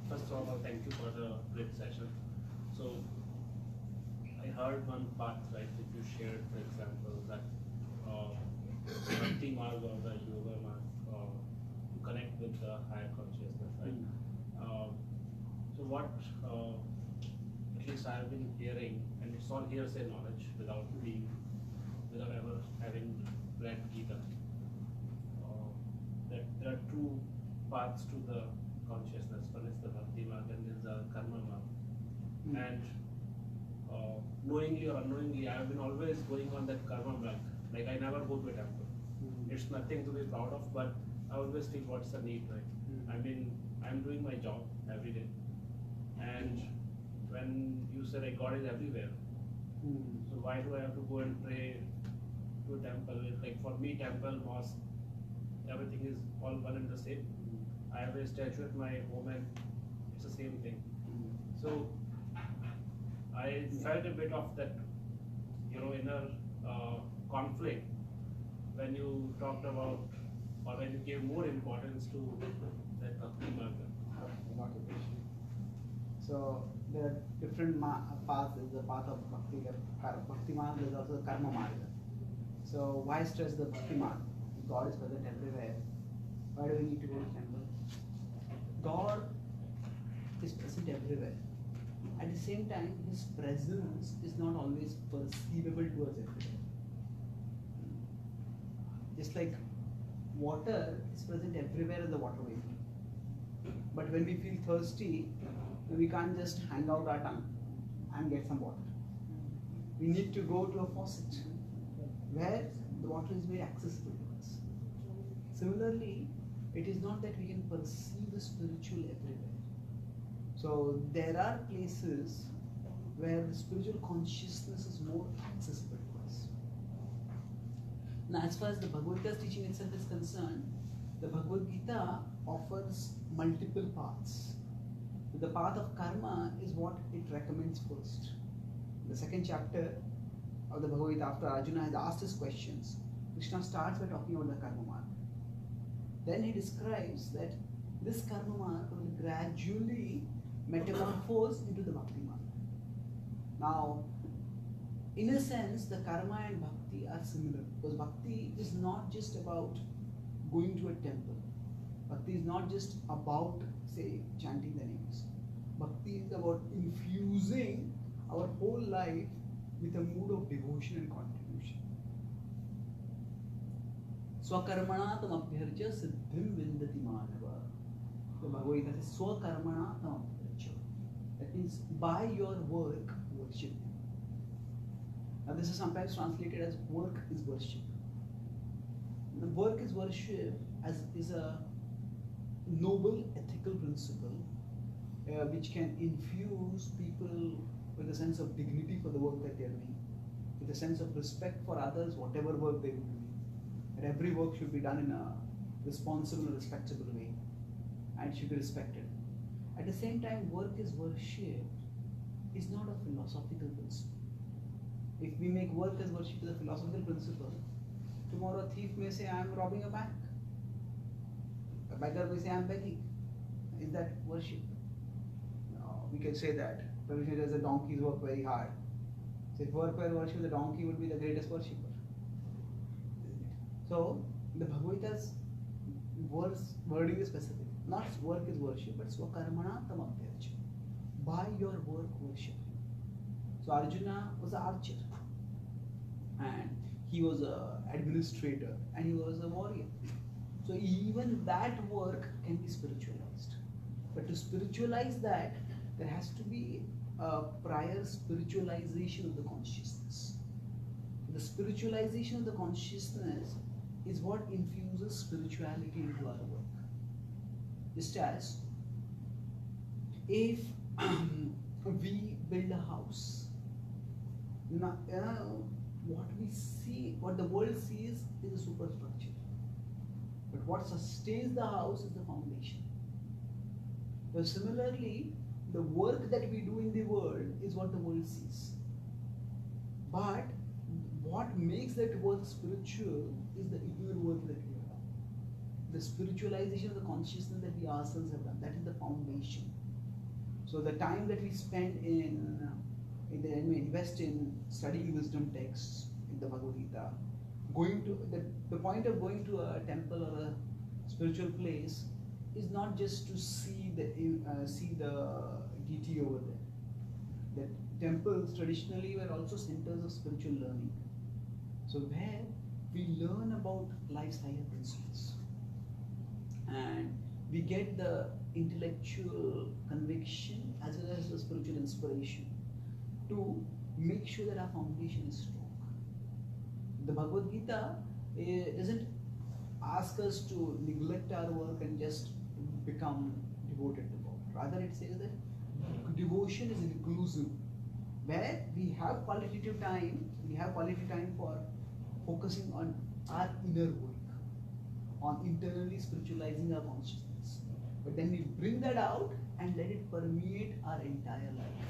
first of all, thank you for the great session. So, I heard one path, right, that you shared, for example, that Bhakti Marg or the Yoga Marg to connect with the higher consciousness, right? So, what at least I have been hearing, and it's all hearsay knowledge without ever having read Gita, that there are two paths to the consciousness. One is the Bhakti Marg and then the Karma Marg. And knowingly or unknowingly, I have been always going on that Karma Marg. Like I never go to a temple. It's nothing to be proud of, but I always feel what's the need, right? I mean, I'm doing my job every day. And when you say like God is everywhere, so why do I have to go and pray to a temple? Like for me, temple, mosque, everything is all one and the same. I have a statue at my home and it's the same thing. So I felt a bit of that, inner conflict when you talked about, or when you gave more importance to that Bhakti Marga. So there are different paths. There is the path of Bhakti Marga. There is also the Karma Marga. So why stress the Bhakti Marga? God is present everywhere. Why do we need to go to temple? God is present everywhere. At the same time, His presence is not always perceivable to us everywhere. Just like water is present everywhere in the waterway. But when we feel thirsty, we can't just hang out our tongue and get some water. We need to go to a faucet where the water is made accessible to us. Similarly, it is not that we can perceive the spiritual everywhere. So there are places where the spiritual consciousness is more accessible to us. Now, as far as the Bhagavad Gita's teaching itself is concerned, the Bhagavad Gita offers multiple paths. The path of karma is what it recommends first. The second chapter of the Bhagavad Gita, after Arjuna has asked his questions, Krishna starts by talking about the karma mark. Then he describes that this karma mark will gradually metamorphose into the bhakti mark. Now, in a sense, the karma and bhakti are similar, because bhakti is not just about going to a temple. Bhakti is not just about, say, chanting the names. Bhakti is about infusing our whole life with a mood of devotion and contribution. Swakarmana tam abhyarcha siddhim vindati manava. The Bhagavad Gita says Swakarmana tam abhyarcha. That means by your work, worship Him. Now this is sometimes translated as work is worship. The work is worship is a noble ethical principle which can infuse people with a sense of dignity for the work that they are doing, with a sense of respect for others, whatever work they will be doing. That every work should be done in a responsible, respectable way, and should be respected. At the same time, work is worship is not a philosophical principle. If we make work as worship as a philosophical principle, tomorrow a thief may say, I am robbing a bank. A beggar may say, I am begging. Is that worship? No, we can say that. Prabhupada says the donkeys work very hard. So if work were worship, the donkey would be the greatest worshipper. So the Bhagavad Gita's wording is specific. Not work is worship, but swakarmana tam abhyarcha. By your work, worship. So Arjuna was an archer, and he was an administrator, and he was a warrior. So even that work can be spiritualized. But to spiritualize that, there has to be a prior spiritualization of the consciousness. The spiritualization of the consciousness is what infuses spirituality into our work. Just as if we build a house, what the world sees is a superstructure. But what sustains the house is the foundation. So similarly, the work that we do in the world is what the world sees. But what makes that work spiritual is the inner work that we are doing. the spiritualization of the consciousness that we ourselves have done. That is the foundation. So the time that we spend we invest in studying wisdom texts in the Bhagavad Gita, going to the point of going to a temple or a spiritual place is not just to see the deity over there. The temples traditionally were also centers of spiritual learning. So where we learn about life's higher principles and we get the intellectual conviction as well as the spiritual inspiration to make sure that our foundation is strong. The Bhagavad Gita doesn't ask us to neglect our work and just become devoted to God. Rather, it says that devotion is inclusive, where we have qualitative time, for focusing on our inner work, on internally spiritualizing our consciousness. But then we bring that out and let it permeate our entire life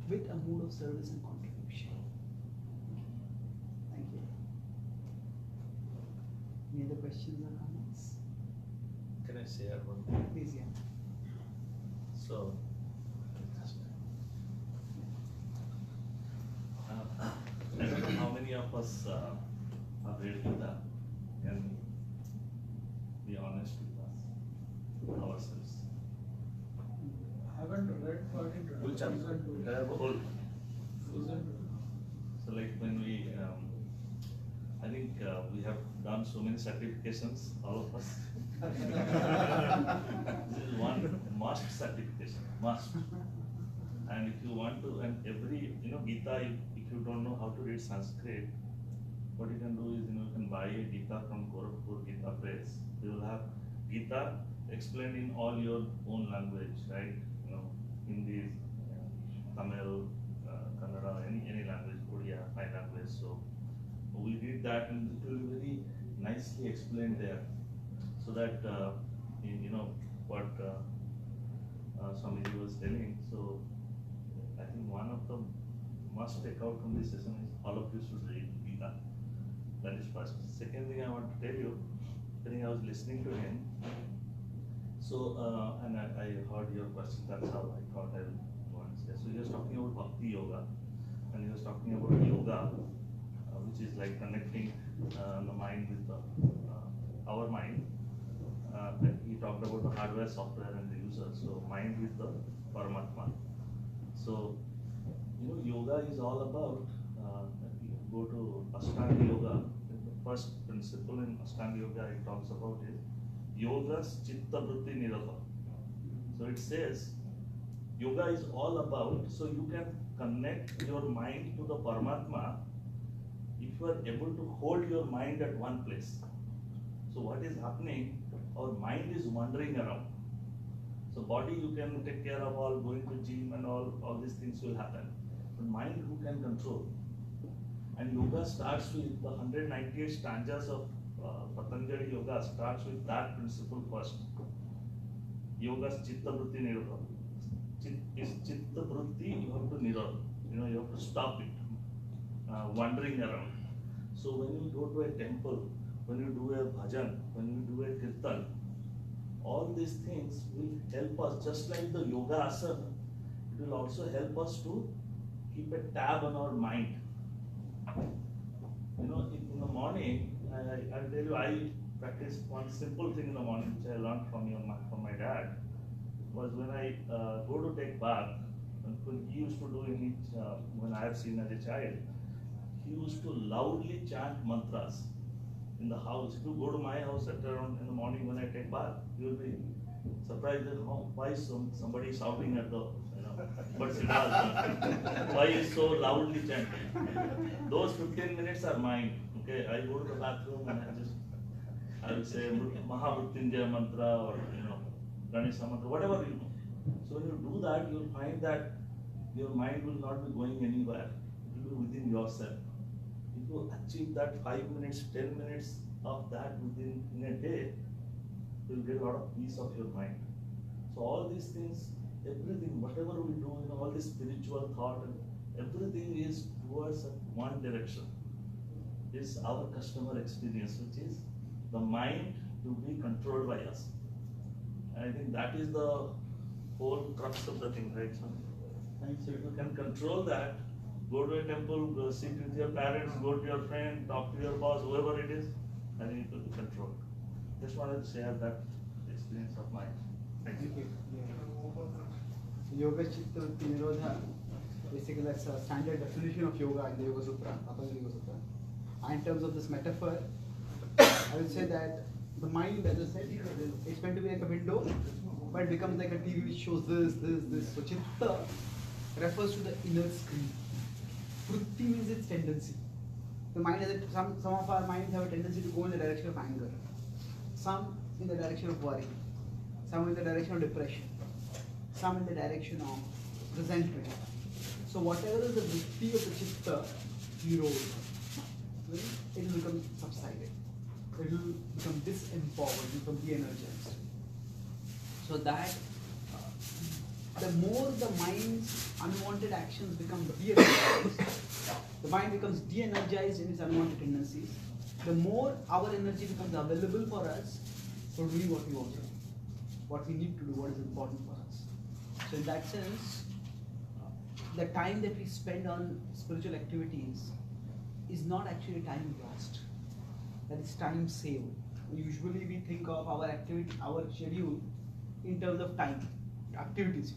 with a mood of service and contribution. Thank you. Any other questions or comments? Can I share one thing? Please, yeah. So, I don't know how many of us have read Gita. Can be honest with us, ourselves. I haven't read for it. Full chapter. So like when we, I think we have done so many certifications, all of us. This is one must certification, must. And if you want to, and every, Gita, if you don't know how to read Sanskrit, what you can do is, you can buy a Gita from Gorakhpur Gita Press. You will have Gita explained in all your own language, right? Hindi, Tamil, Kannada, any language, Odia, my language. So we read that and it will be very nicely explained there. So that, what Swamiji was telling. So I think one of the must take out from this session is all of you should read Gita. That is first. Second thing I want to tell you, I think I was listening to him. So, and I heard your question, that's how I thought I would want to say. So he was talking about Bhakti Yoga, and he was talking about yoga, which is like connecting the mind with our mind. And he talked about the hardware, software, and the user. So mind with the Paramatma. So, yoga is all about, if you go to Ashtanga Yoga, the first principle in Ashtanga Yoga it talks about is Yoga's Chitta Vritti Nirodha. So it says, yoga is all about, so you can connect your mind to the Paramatma if you are able to hold your mind at one place. So what is happening, our mind is wandering around. So body you can take care of, all going to gym and all these things will happen. But mind who can control? And yoga starts with the 198 stanzas of Patanjali Yoga starts with that principle first. Yoga's Chitta Vritti Nirodha. Is Chitta Vritti, you have to nirodha. You have to stop it, wandering around. So when you go to a temple, when you do a bhajan, when you do a kirtan, all these things will help us, just like the yoga asana, it will also help us to keep a tab on our mind. In the morning, I'll tell you, I practice one simple thing in the morning, which I learned from my dad, was when I go to take bath, when he used to do in it, when I have seen as a child, he used to loudly chant mantras in the house. If you go to my house at around in the morning when I take bath, you will be surprised that why is somebody shouting at the, but why is so loudly chanting? Those 15 minutes are mine. Okay, I go to the bathroom and I will say Mahamrityunjaya mantra or Ganesha mantra, whatever you know. So when you do that, you will find that your mind will not be going anywhere. It will be within yourself. If you achieve that 5 minutes, 10 minutes of that in a day, you will get a lot of peace of your mind. So all these things, everything, whatever we do, all this spiritual thought, and everything is towards one direction. Is our customer experience, which is the mind to be controlled by us. And I think that is the whole crux of the thing, right? So if you can control that, go to a temple, go sit with your parents, go to your friend, talk to your boss, whoever it is, and you need to be controlled. Just wanted to share that experience of mine. Thank you. Yoga Chitta Vritti Nirodha, basically that's a standard definition of yoga in the Yoga Sutra, Patanjali Yoga Sutra. And in terms of this metaphor, I would say that the mind, as I said, it's meant to be like a window, but it becomes like a TV which shows this. So Chitta refers to the inner screen. Vritti means its tendency. The mind has some of our minds have a tendency to go in the direction of anger, some in the direction of worry, some in the direction of depression, some in the direction of resentment. So whatever is the vritti of the chitta, Nirodha, it will become subsided. It will become disempowered, it will become de-energized. So that the more the mind's unwanted actions become de-energized, the mind becomes de-energized in its unwanted tendencies, the more our energy becomes available for us for doing what we want to do, what we need to do, what is important for us. So in that sense, the time that we spend on spiritual activities is not actually time lost. That is time saved. Usually we think of our activity, our schedule in terms of time, activities.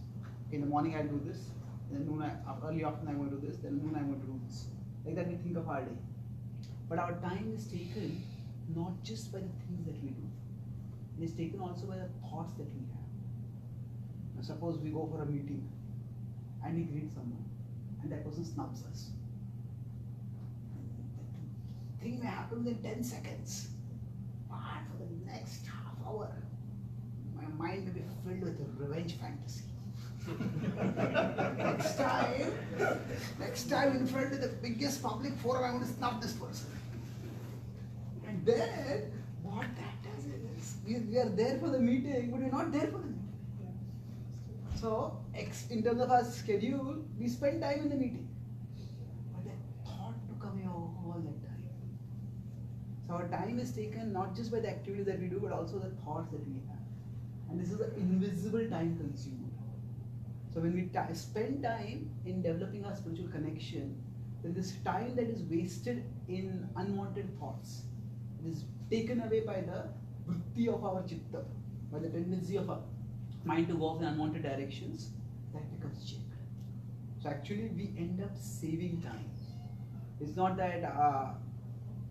In the morning I'll do this, then noon early afternoon I'm going to do this, then noon I'm going to do this. Like that we think of our day. But our time is taken not just by the things that we do. It is taken also by the thoughts that we have. Now suppose we go for a meeting and we greet someone and that person snubs us. The thing may happen within 10 seconds. But for the next half hour, my mind may be filled with a revenge fantasy. next time in front of the biggest public forum, I'm going to snub this person. And then, what that does is, we are there for the meeting, but we're not there for the meeting. So, in terms of our schedule, we spend time in the meeting. But that thought took away all that time. So our time is taken not just by the activities that we do, but also the thoughts that we have. And this is an invisible time consumed. So when we spend time in developing our spiritual connection, then this time that is wasted in unwanted thoughts, it is taken away by the vritti of our chitta, by the tendency of our mind to go off in unwanted directions, that becomes checked. So actually we end up saving time. It's not that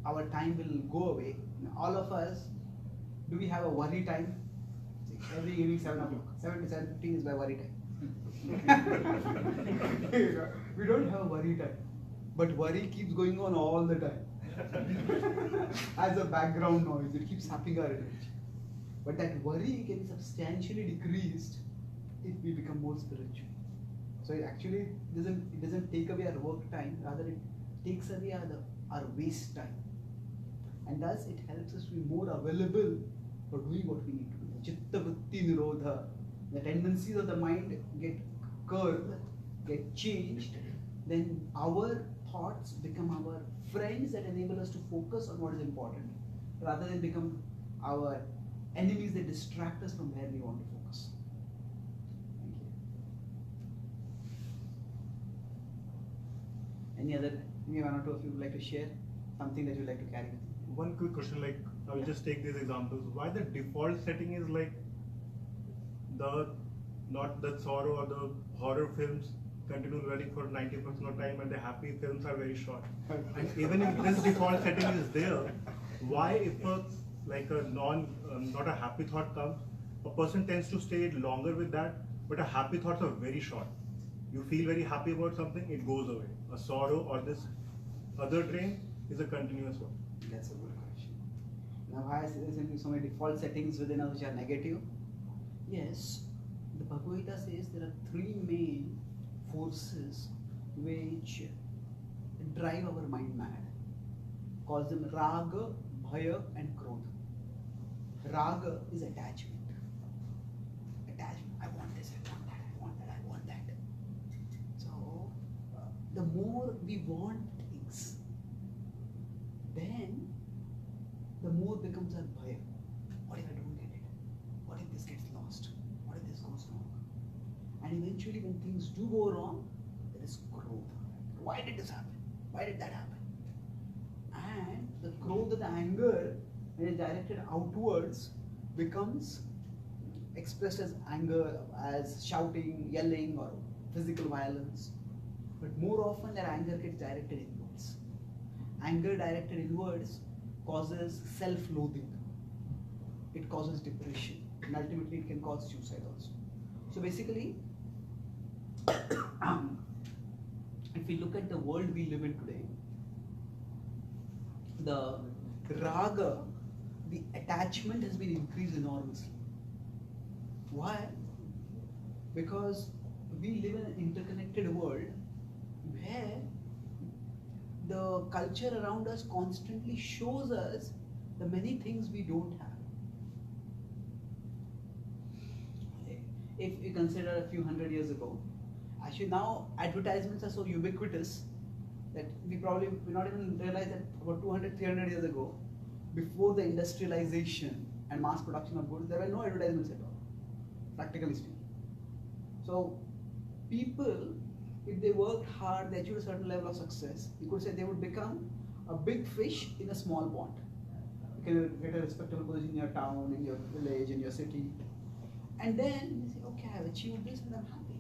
our time will go away. All of us, do we have a worry time? Every evening 7 o'clock. 7 to 7:15 is my worry time. We don't have a worry time. But worry keeps going on all the time. As a background noise, it keeps sapping our energy. But that worry can be substantially decreased if we become more spiritual. So it actually doesn't take away our work time, rather it takes away our waste time. And thus it helps us to be more available for doing what we need to do. Chitta Vritti Nirodha, the tendencies of the mind get curbed, get changed, then our thoughts become our friends that enable us to focus on what is important, rather than become our enemies that distract us from where we want to focus. Thank you. Any other, maybe one or two of you would like to share something that you'd like to carry with you? One quick question, like I'll just take these examples. Why the default setting is like not the sorrow or the horror films continue running for 90% of time and the happy films are very short. And even if this default setting is there, why if not a happy thought comes, a person tends to stay longer with that, but a happy thoughts are very short. You feel very happy about something, it goes away. A sorrow or this other train is a continuous one. That's a good question. Now, why is there so many default settings within us which are negative? Yes, the Bhagavad Gita says there are three main forces which drive our mind mad. Calls them Raga, Bhaya, and Krodha. Raga is attachment. Attachment. I want this, I want that, I want that, I want that. So, the more we want things, then the more becomes our bhaya. And eventually when things do go wrong, there is growth. Why did this happen? Why did that happen? And the growth of the anger, when it's directed outwards, becomes expressed as anger, as shouting, yelling, or physical violence. But more often that anger gets directed inwards. Anger directed inwards causes self-loathing. It causes depression, and ultimately it can cause suicide also. So basically, if we look at the world we live in today, the raga, the attachment has been increased enormously. Why? Because we live in an interconnected world where the culture around us constantly shows us the many things we don't have. If you consider a few hundred years ago, actually now advertisements are so ubiquitous that we not even realize that about 200, 300 years ago, before the industrialization and mass production of goods, there were no advertisements at all, practically speaking. So people, if they worked hard, they achieved a certain level of success, you could say they would become a big fish in a small pond. You can get a respectable position in your town, in your village, in your city. And then you say, okay, I've achieved this and I'm happy.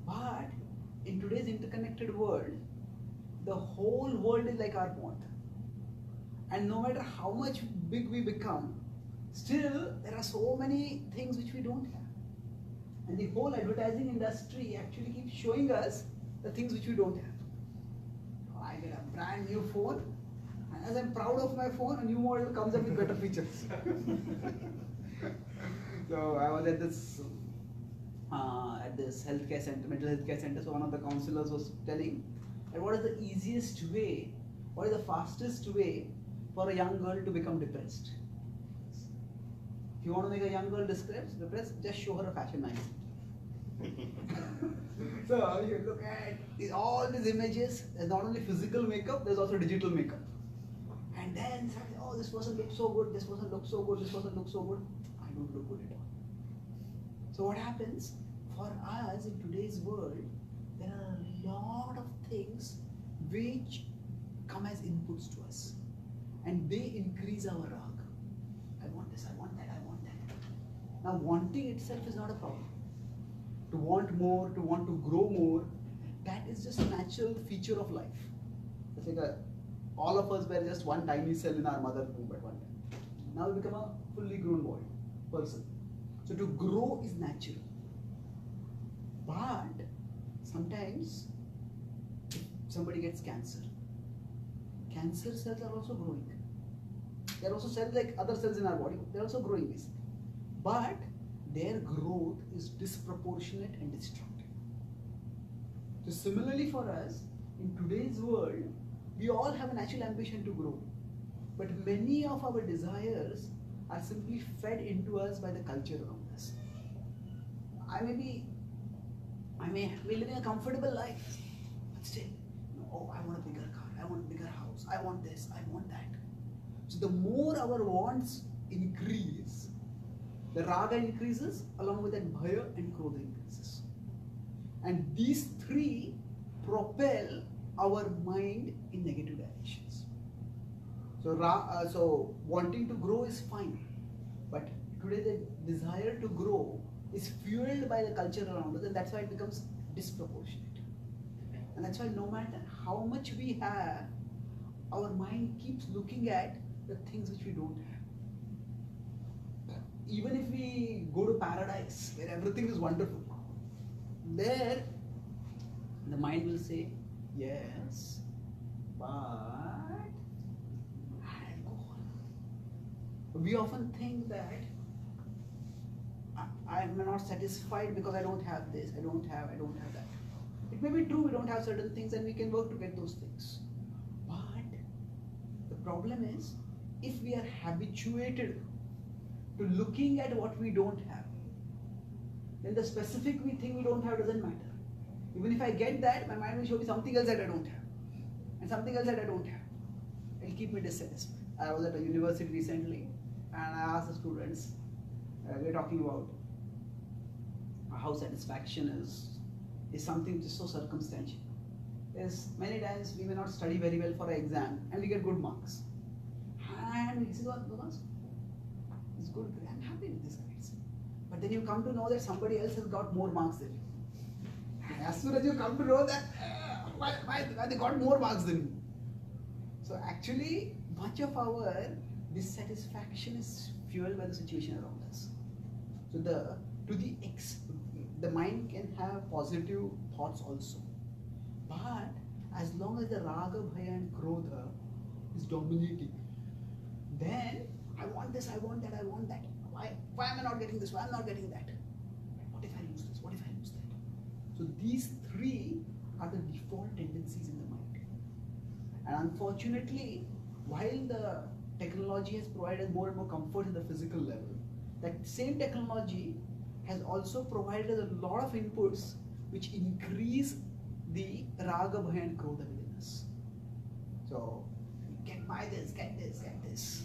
But in today's interconnected world, the whole world is like our pond. And no matter how much big we become, still there are so many things which we don't have. And the whole advertising industry actually keeps showing us the things which we don't have. I get a brand new phone, and as I'm proud of my phone, a new model comes up with better features. So I was at this healthcare center, mental health care center. So one of the counselors was telling that what is the easiest way, what is the fastest way for a young girl to become depressed? If you want to make a young girl depressed, just show her a fashion magazine. So you look at all these images. There's not only physical makeup, there's also digital makeup. And then suddenly, oh, this person looks so good, this person looks so good, this person looks so good. I don't look good at all. So what happens for us in today's world? There are a lot of things which come as inputs to us, and they increase our rag. I want this, I want that, I want that. Now wanting itself is not a problem. To want more, to want to grow more, that is just a natural feature of life. It's like all of us were just one tiny cell in our mother womb at one time. Now we become a fully grown boy, person. So to grow is natural. But sometimes if somebody gets cancer, cancer cells are also growing. They are also cells like other cells in our body. They are also growing basically. But their growth is disproportionate and destructive. So similarly for us, in today's world, we all have a natural ambition to grow. But many of our desires are simply fed into us by the culture around us. I may be living a comfortable life, but still, oh, I want a bigger car, I want a bigger house, I want this, I want that. So the more our wants increase, the raga increases, along with that bhaya and krodha increases. And these three propel our mind in negative directions. So wanting to grow is fine, but today the desire to grow is fueled by the culture around us, and that's why it becomes disproportionate. And that's why no matter how much we have, our mind keeps looking at the things which we don't have. Even if we go to paradise, where everything is wonderful, there the mind will say, yes, but I'll go on. We often think that I'm not satisfied because I don't have this, I don't have that. It may be true we don't have certain things and we can work to get those things. But the problem is, if we are habituated to looking at what we don't have, then the specific thing we don't have doesn't matter. Even if I get that, my mind will show me something else that I don't have. And something else that I don't have. It'll keep me dissatisfied. I was at a university recently and I asked the students, we were talking about how satisfaction is something just so circumstantial. Is many times we may not study very well for an exam and we get good marks. And we say, well, it's good, I'm happy with this grades. But then you come to know that somebody else has got more marks than you. And as soon as you come to know that, why they got more marks than you. So actually, much of our dissatisfaction is fueled by the situation around us. So the mind can have positive thoughts also. But as long as the raga, bhaya and krodha is dominating, then I want this, I want that, I want that. Why am I not getting this? Why am I not getting that? What if I lose this? What if I lose that? So these three are the default tendencies in the mind. And unfortunately, while the technology has provided more and more comfort in the physical level, that same technology has also provided a lot of inputs which increase the raga, bhaya and krodha within us. So, get buy this, get this, get this.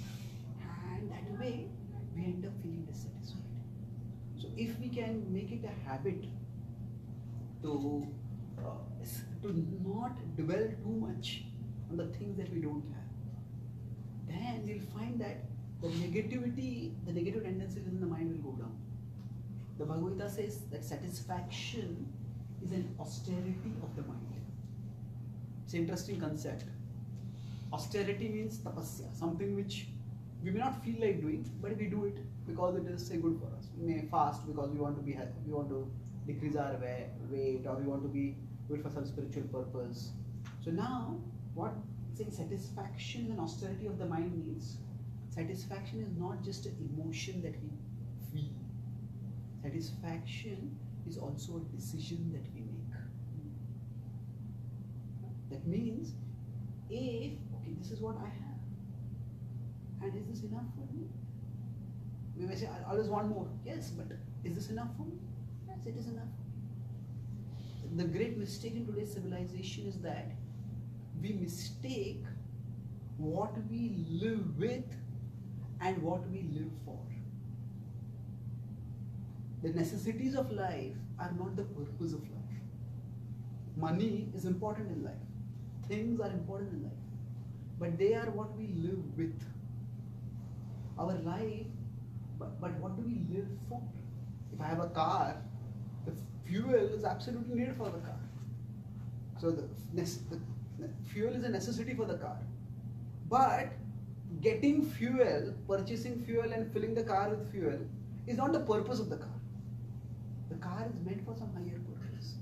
And that way, we end up feeling dissatisfied. So if we can make it a habit to not dwell too much on the things that we don't have, then we'll find that the negative tendencies in the mind will go down. The Bhagavad Gita says that satisfaction is an austerity of the mind. It's an interesting concept. Austerity means tapasya, something which we may not feel like doing, but we do it because it is say good for us. We may fast because we want to be healthy, we want to decrease our weight, or we want to be good for some spiritual purpose. So now, what saying satisfaction and austerity of the mind means, satisfaction is not just an emotion that we feel. Satisfaction is also a decision that we make. That means, if, okay, this is what I have, and is this enough for me? We may say, I always want more. Yes, but is this enough for me? Yes, it is enough. The great mistake in today's civilization is that we mistake what we live with and what we live for. The necessities of life are not the purpose of life. Money is important in life. Things are important in life. But they are what we live with. Our life, but what do we live for? If I have a car, the fuel is absolutely needed for the car. So the fuel is a necessity for the car. But getting fuel, purchasing fuel and filling the car with fuel is not the purpose of the car. The car is meant for some higher purpose.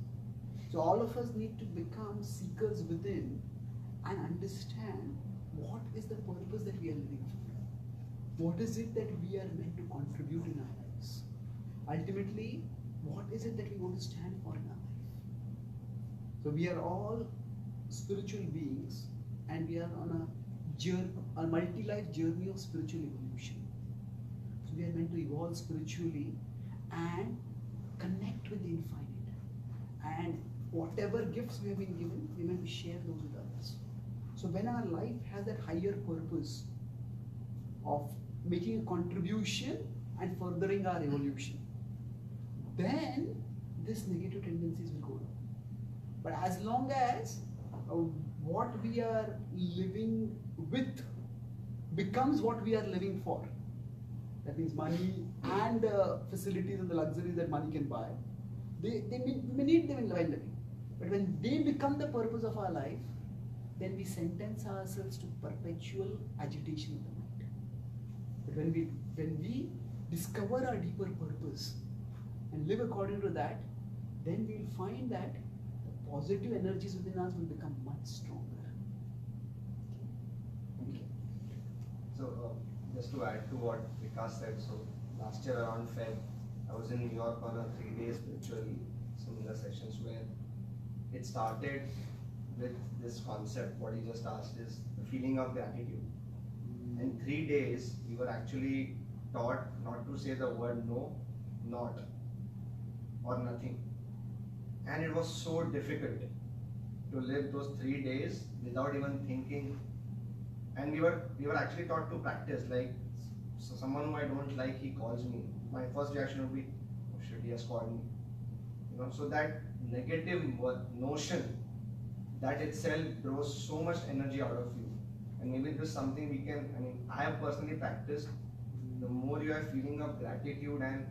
So all of us need to become seekers within and understand what is the purpose that we are living for. What is it that we are meant to contribute in our lives? Ultimately, what is it that we want to stand for in our life? So we are all spiritual beings and we are on a multi-life journey of spiritual evolution. So we are meant to evolve spiritually and connect with the infinite. And whatever gifts we have been given, we are meant to share those with others. So when our life has that higher purpose of making a contribution and furthering our evolution, then these negative tendencies will go down. But as long as what we are living with becomes what we are living for, that means money and facilities and the luxuries that money can buy, we may need them in living. But when they become the purpose of our life, then we sentence ourselves to perpetual agitation of the mind. But when we discover our deeper purpose and live according to that, then we will find that the positive energies within us will become much stronger. Okay. So just to add to what Vikas said, so last year around Feb, I was in New York on a 3-day spiritual similar sessions where it started with this concept. What he just asked is the feeling of gratitude. In 3 days, we were actually taught not to say the word no, not, or nothing. And it was so difficult to live those 3 days without even thinking. And we were actually taught to practice, like, so someone who I don't like, he calls me. My first reaction would be, oh shit, he has called me. You know, so that negative notion, that itself draws so much energy out of you. And maybe this is something we can, I mean, I have personally practiced. The more you are feeling of gratitude and,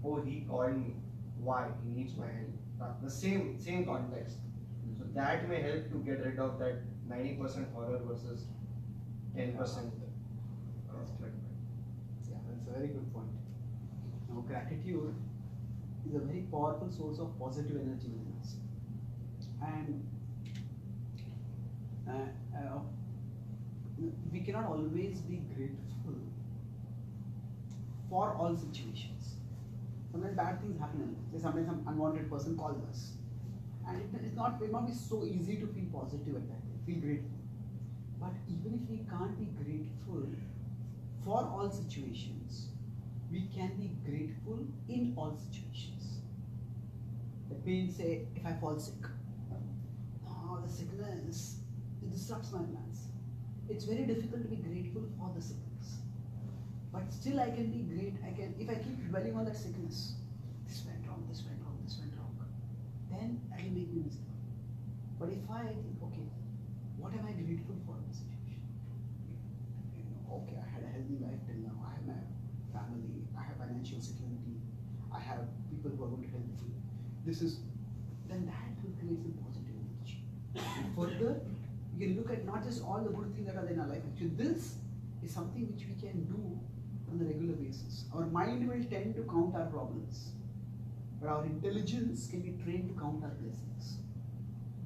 oh, he called me, why? He needs my help. The same context. So that may help to get rid of that 90% horror versus 10%. That's true. Yeah, that's a very good point. Now, gratitude is a very powerful source of positive energy within us. And we cannot always be grateful for all situations. Sometimes bad things happen in life. Say sometimes some unwanted person calls us. And it will not be so easy to feel positive at that time, feel grateful. But even if we can't be grateful for all situations, we can be grateful in all situations. That means, say, if I fall sick, the sickness, it disrupts my plans. It's very difficult to be grateful for the sickness. But still I can be if I keep dwelling on that sickness, this went wrong, then it will make me miserable. But if I think, okay, what am I grateful for in this situation? Okay, I had a healthy life till now, I have my family, I have financial security, I have people who are going to help me. Then that will create some positive energy. And further, you can look at not just all the good things that are in our life. Actually, this is something which we can do on a regular basis. Our mind will tend to count our problems, but our intelligence can be trained to count our blessings.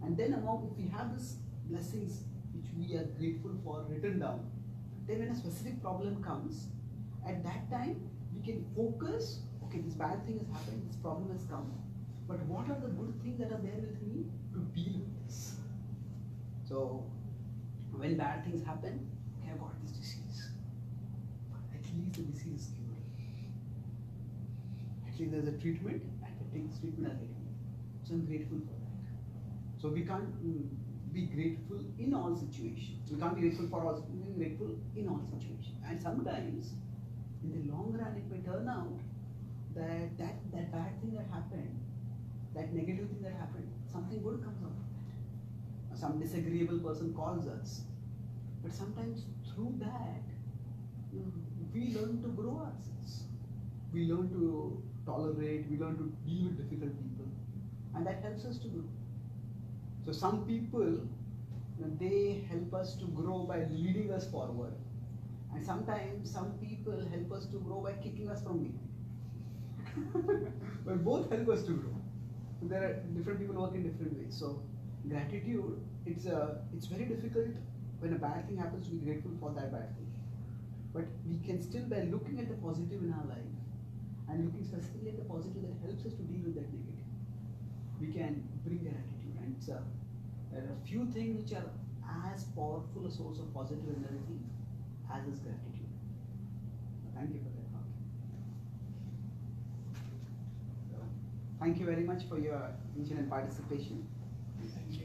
And then if we have these blessings which we are grateful for written down, then when a specific problem comes, at that time we can focus, okay, this bad thing has happened, this problem has come, but what are the good things that are there with me to deal with this? So when bad things happen, okay, I've got this disease, but at least the disease is cured. At least there's a treatment, I can take this treatment, I'll get healed. So I'm grateful for that. So we can't be grateful in all situations. We can't be grateful for all, we be grateful in all situations. And sometimes, in the long run, it may turn out that bad thing that happened, that negative thing that happened, something good comes out of that. Some disagreeable person calls us, but sometimes through that, we learn to grow ourselves. We learn to tolerate, we learn to deal with difficult people, and that helps us to grow. So some people, they help us to grow by leading us forward, and sometimes some people help us to grow by kicking us from behind. But both help us to grow. So there are different people work in different ways. So gratitude, it's very difficult when a bad thing happens to be grateful for that bad thing. But we can still, by looking at the positive in our life and looking specifically at the positive that helps us to deal with that negative, we can bring gratitude. And there are few things which are as powerful a source of positive energy as is gratitude. Thank you for that thought. So, thank you very much for your attention and participation. Thank you.